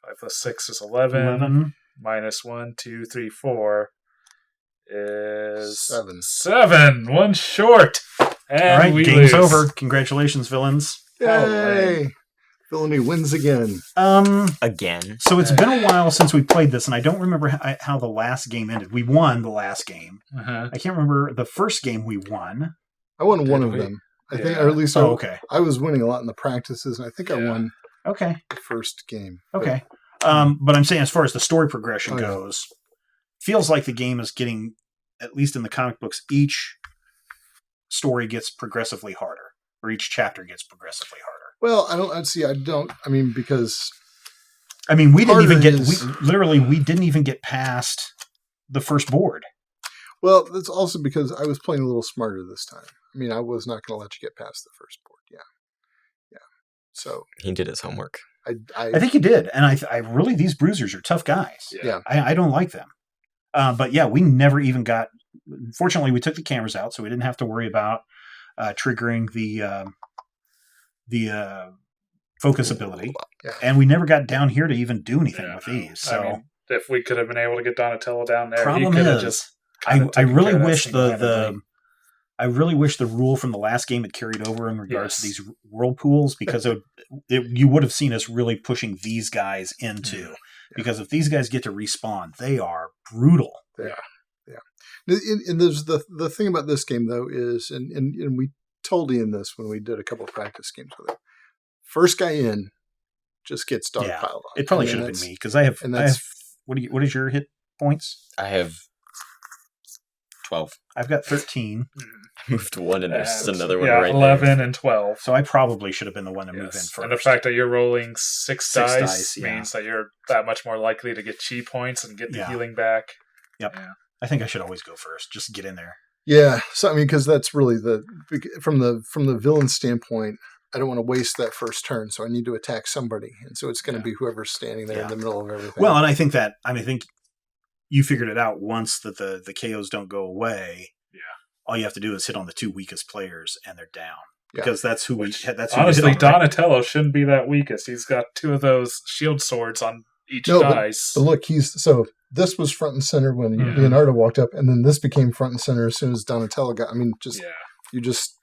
5 plus 6 is 11. 11. Minus 1, 2, 3, 4 is 7. 7. One short. And All right, we game's lose. over. Congratulations, villains. Yay! Villainy wins again. Again. So it's been a while since we played this, and I don't remember how the last game ended. We won the last game. Uh-huh. I can't remember the first game we won. I won one of we? them. I think, Yeah. or at least Okay. I was winning a lot in the practices, and I think I Yeah. won Okay. the first game. Okay. But I'm saying as far as the story progression Oh, yeah. goes, feels like the game is getting, at least in the comic books, each story gets progressively harder, or each chapter gets progressively harder. Well, I mean, because I mean, we didn't even Harder get, is- we didn't even get past the first board. well, that's also because I was playing a little smarter this time. I mean, I was not going to let you get past the first board. Yeah. So He did his homework. I think you did. And I really, these bruisers are tough guys. Yeah. I don't like them. But yeah, we never even got, fortunately, we took the cameras out, so we didn't have to worry about triggering the focus ability. Yeah. And we never got down here to even do anything Yeah, with no. these. So I mean, if we could have been able to get Donatello down there, problem he could have is, just. I really care of that wish single-handedly. I really wish the rule from the last game had carried over in regards to Yes. these whirlpools, because you would have seen us really pushing these guys into. Yeah. Because if these guys get to respawn, they are brutal. And there's the thing about this game though is, and we told Ian this when we did a couple of practice games with it. First guy in just gets dogpiled Yeah. on. It probably And should have that's- been me, because I have what is your hit points? I have 12. I've got 13, I moved one, and there's just And, another one yeah, right 11 and 12. so I probably should have been the one to move in Yes. first. And the fact that you're rolling six Six dice dice, yeah. means that you're that much more likely to get chi points and get the Yeah. healing back. Yep. Yeah. I think I should always go first, just get in there. Yeah. So I mean, because that's really from the villain standpoint. I don't want to waste that first turn, so I need to attack somebody, and so it's going to be whoever's standing there in the middle of everything. Well, and I think you figured it out once that the KOs don't go away. Yeah. All you have to do is hit on the two weakest players, and they're down. Yeah. Because that's who Which, that's who honestly, we hit on, right? Donatello shouldn't be that weakest. He's got two of those shield swords on each No, dice. But look, so this was front and center when Yeah. Leonardo walked up, and then this became front and center as soon as Donatello got. I mean, Yeah. you just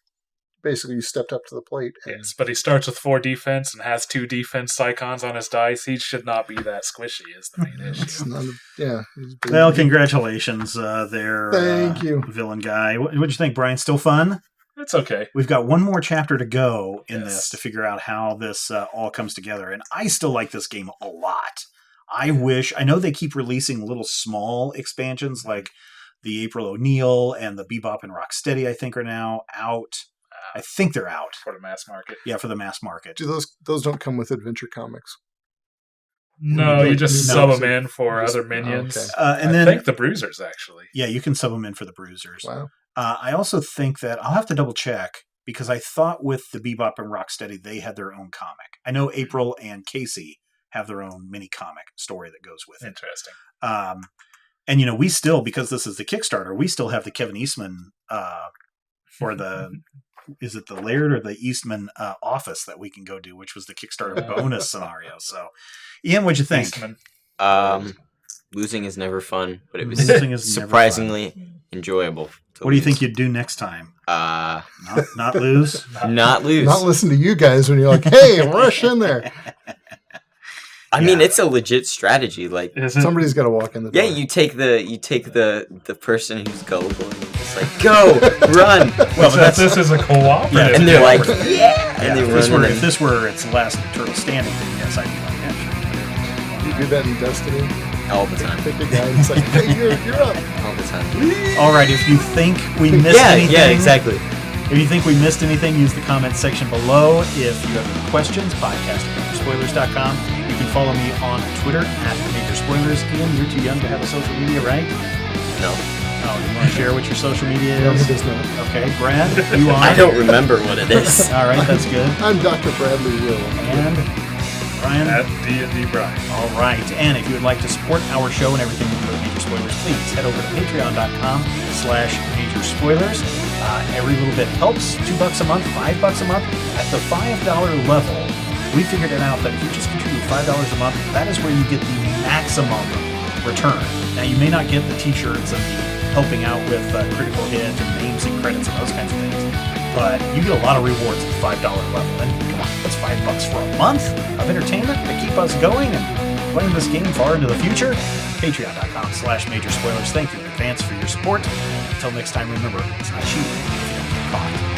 basically stepped up to the plate. And, Yes, but he starts with 4 defense and has 2 defense icons on his dice. He should not be that squishy, is the main It's issue. not he's been- Well, congratulations there, Thank you. villain guy. What'd you think, Brian? Still fun? It's okay. We've got one more chapter to go in Yes. this to figure out how this all comes together, and I still like this game a lot. I know they keep releasing little small expansions like the April O'Neil and the Bebop and Rocksteady, I think, are now out. I think they're out. For the mass market. Yeah, for the mass market. Do those don't come with Adventure Comics? No, you just No, sub so them in for just- other minions. okay. And I then, think the Bruisers, actually. yeah, you can sub them in for the Bruisers. Wow. I also think that I'll have to double check, because I thought with the Bebop and Rocksteady, they had their own comic. I know April and Casey have their own mini comic story that goes with it. Interesting. And we still, because this is the Kickstarter, we still have the Kevin Eastman or the is it the Laird or the Eastman office that we can go do, which was the Kickstarter bonus scenario. So, Ian, what'd you think? Eastman. Losing is never fun, but it was Losing is never surprisingly enjoyable. to What do you lose. think you'd do next time? Uh, Not lose? not lose. Not listen to you guys when you're like, "Hey, rush in there." I mean, it's a legit strategy. Like, Is it? Somebody's got to walk in the door. yeah, you take the person who's gullible and you're just like, go, run, Well, but This is a cooperative. Yeah, and they're like, cooperative. yeah, and Yeah, they if this run. were and if this were its last turtle standing, then yes, I'd be like, actually. You do that in Destiny. all the time, Pick a guy and it's like, "Hey, you're up." all the time. All right, if you think we missed Yeah, anything, yeah, exactly. If you think we missed anything, use the comment section below. If you have any questions, podcast@majorspoilers.com. You can follow me on Twitter @majorspoilers. Ian, you're too young to have a social media, right? No, Oh, you want to share what your social media No, he is? does not. Okay, Brad, you on? I don't remember what it is. All right, that's good. I'm Dr. Bradley Will. And Brian? At D&D Brian. All right, and if you would like to support our show and everything we do at Major Spoilers, please head over to patreon.com/majorspoilers. Every little bit helps. $2 a month, $5 a month. At the $5 level, we figured it out that if you just contribute $5 a month, that is where you get the maximum return. Now, you may not get the t-shirts and the helping out with critical hit and names and credits and those kinds of things, but you get a lot of rewards at the $5 level. And come on, that's $5 for a month of entertainment to keep us going and playing this game far into the future. Patreon.com/Major Spoilers. Thank you in advance for your support. Until next time, remember, it's not cheating if you don't get caught.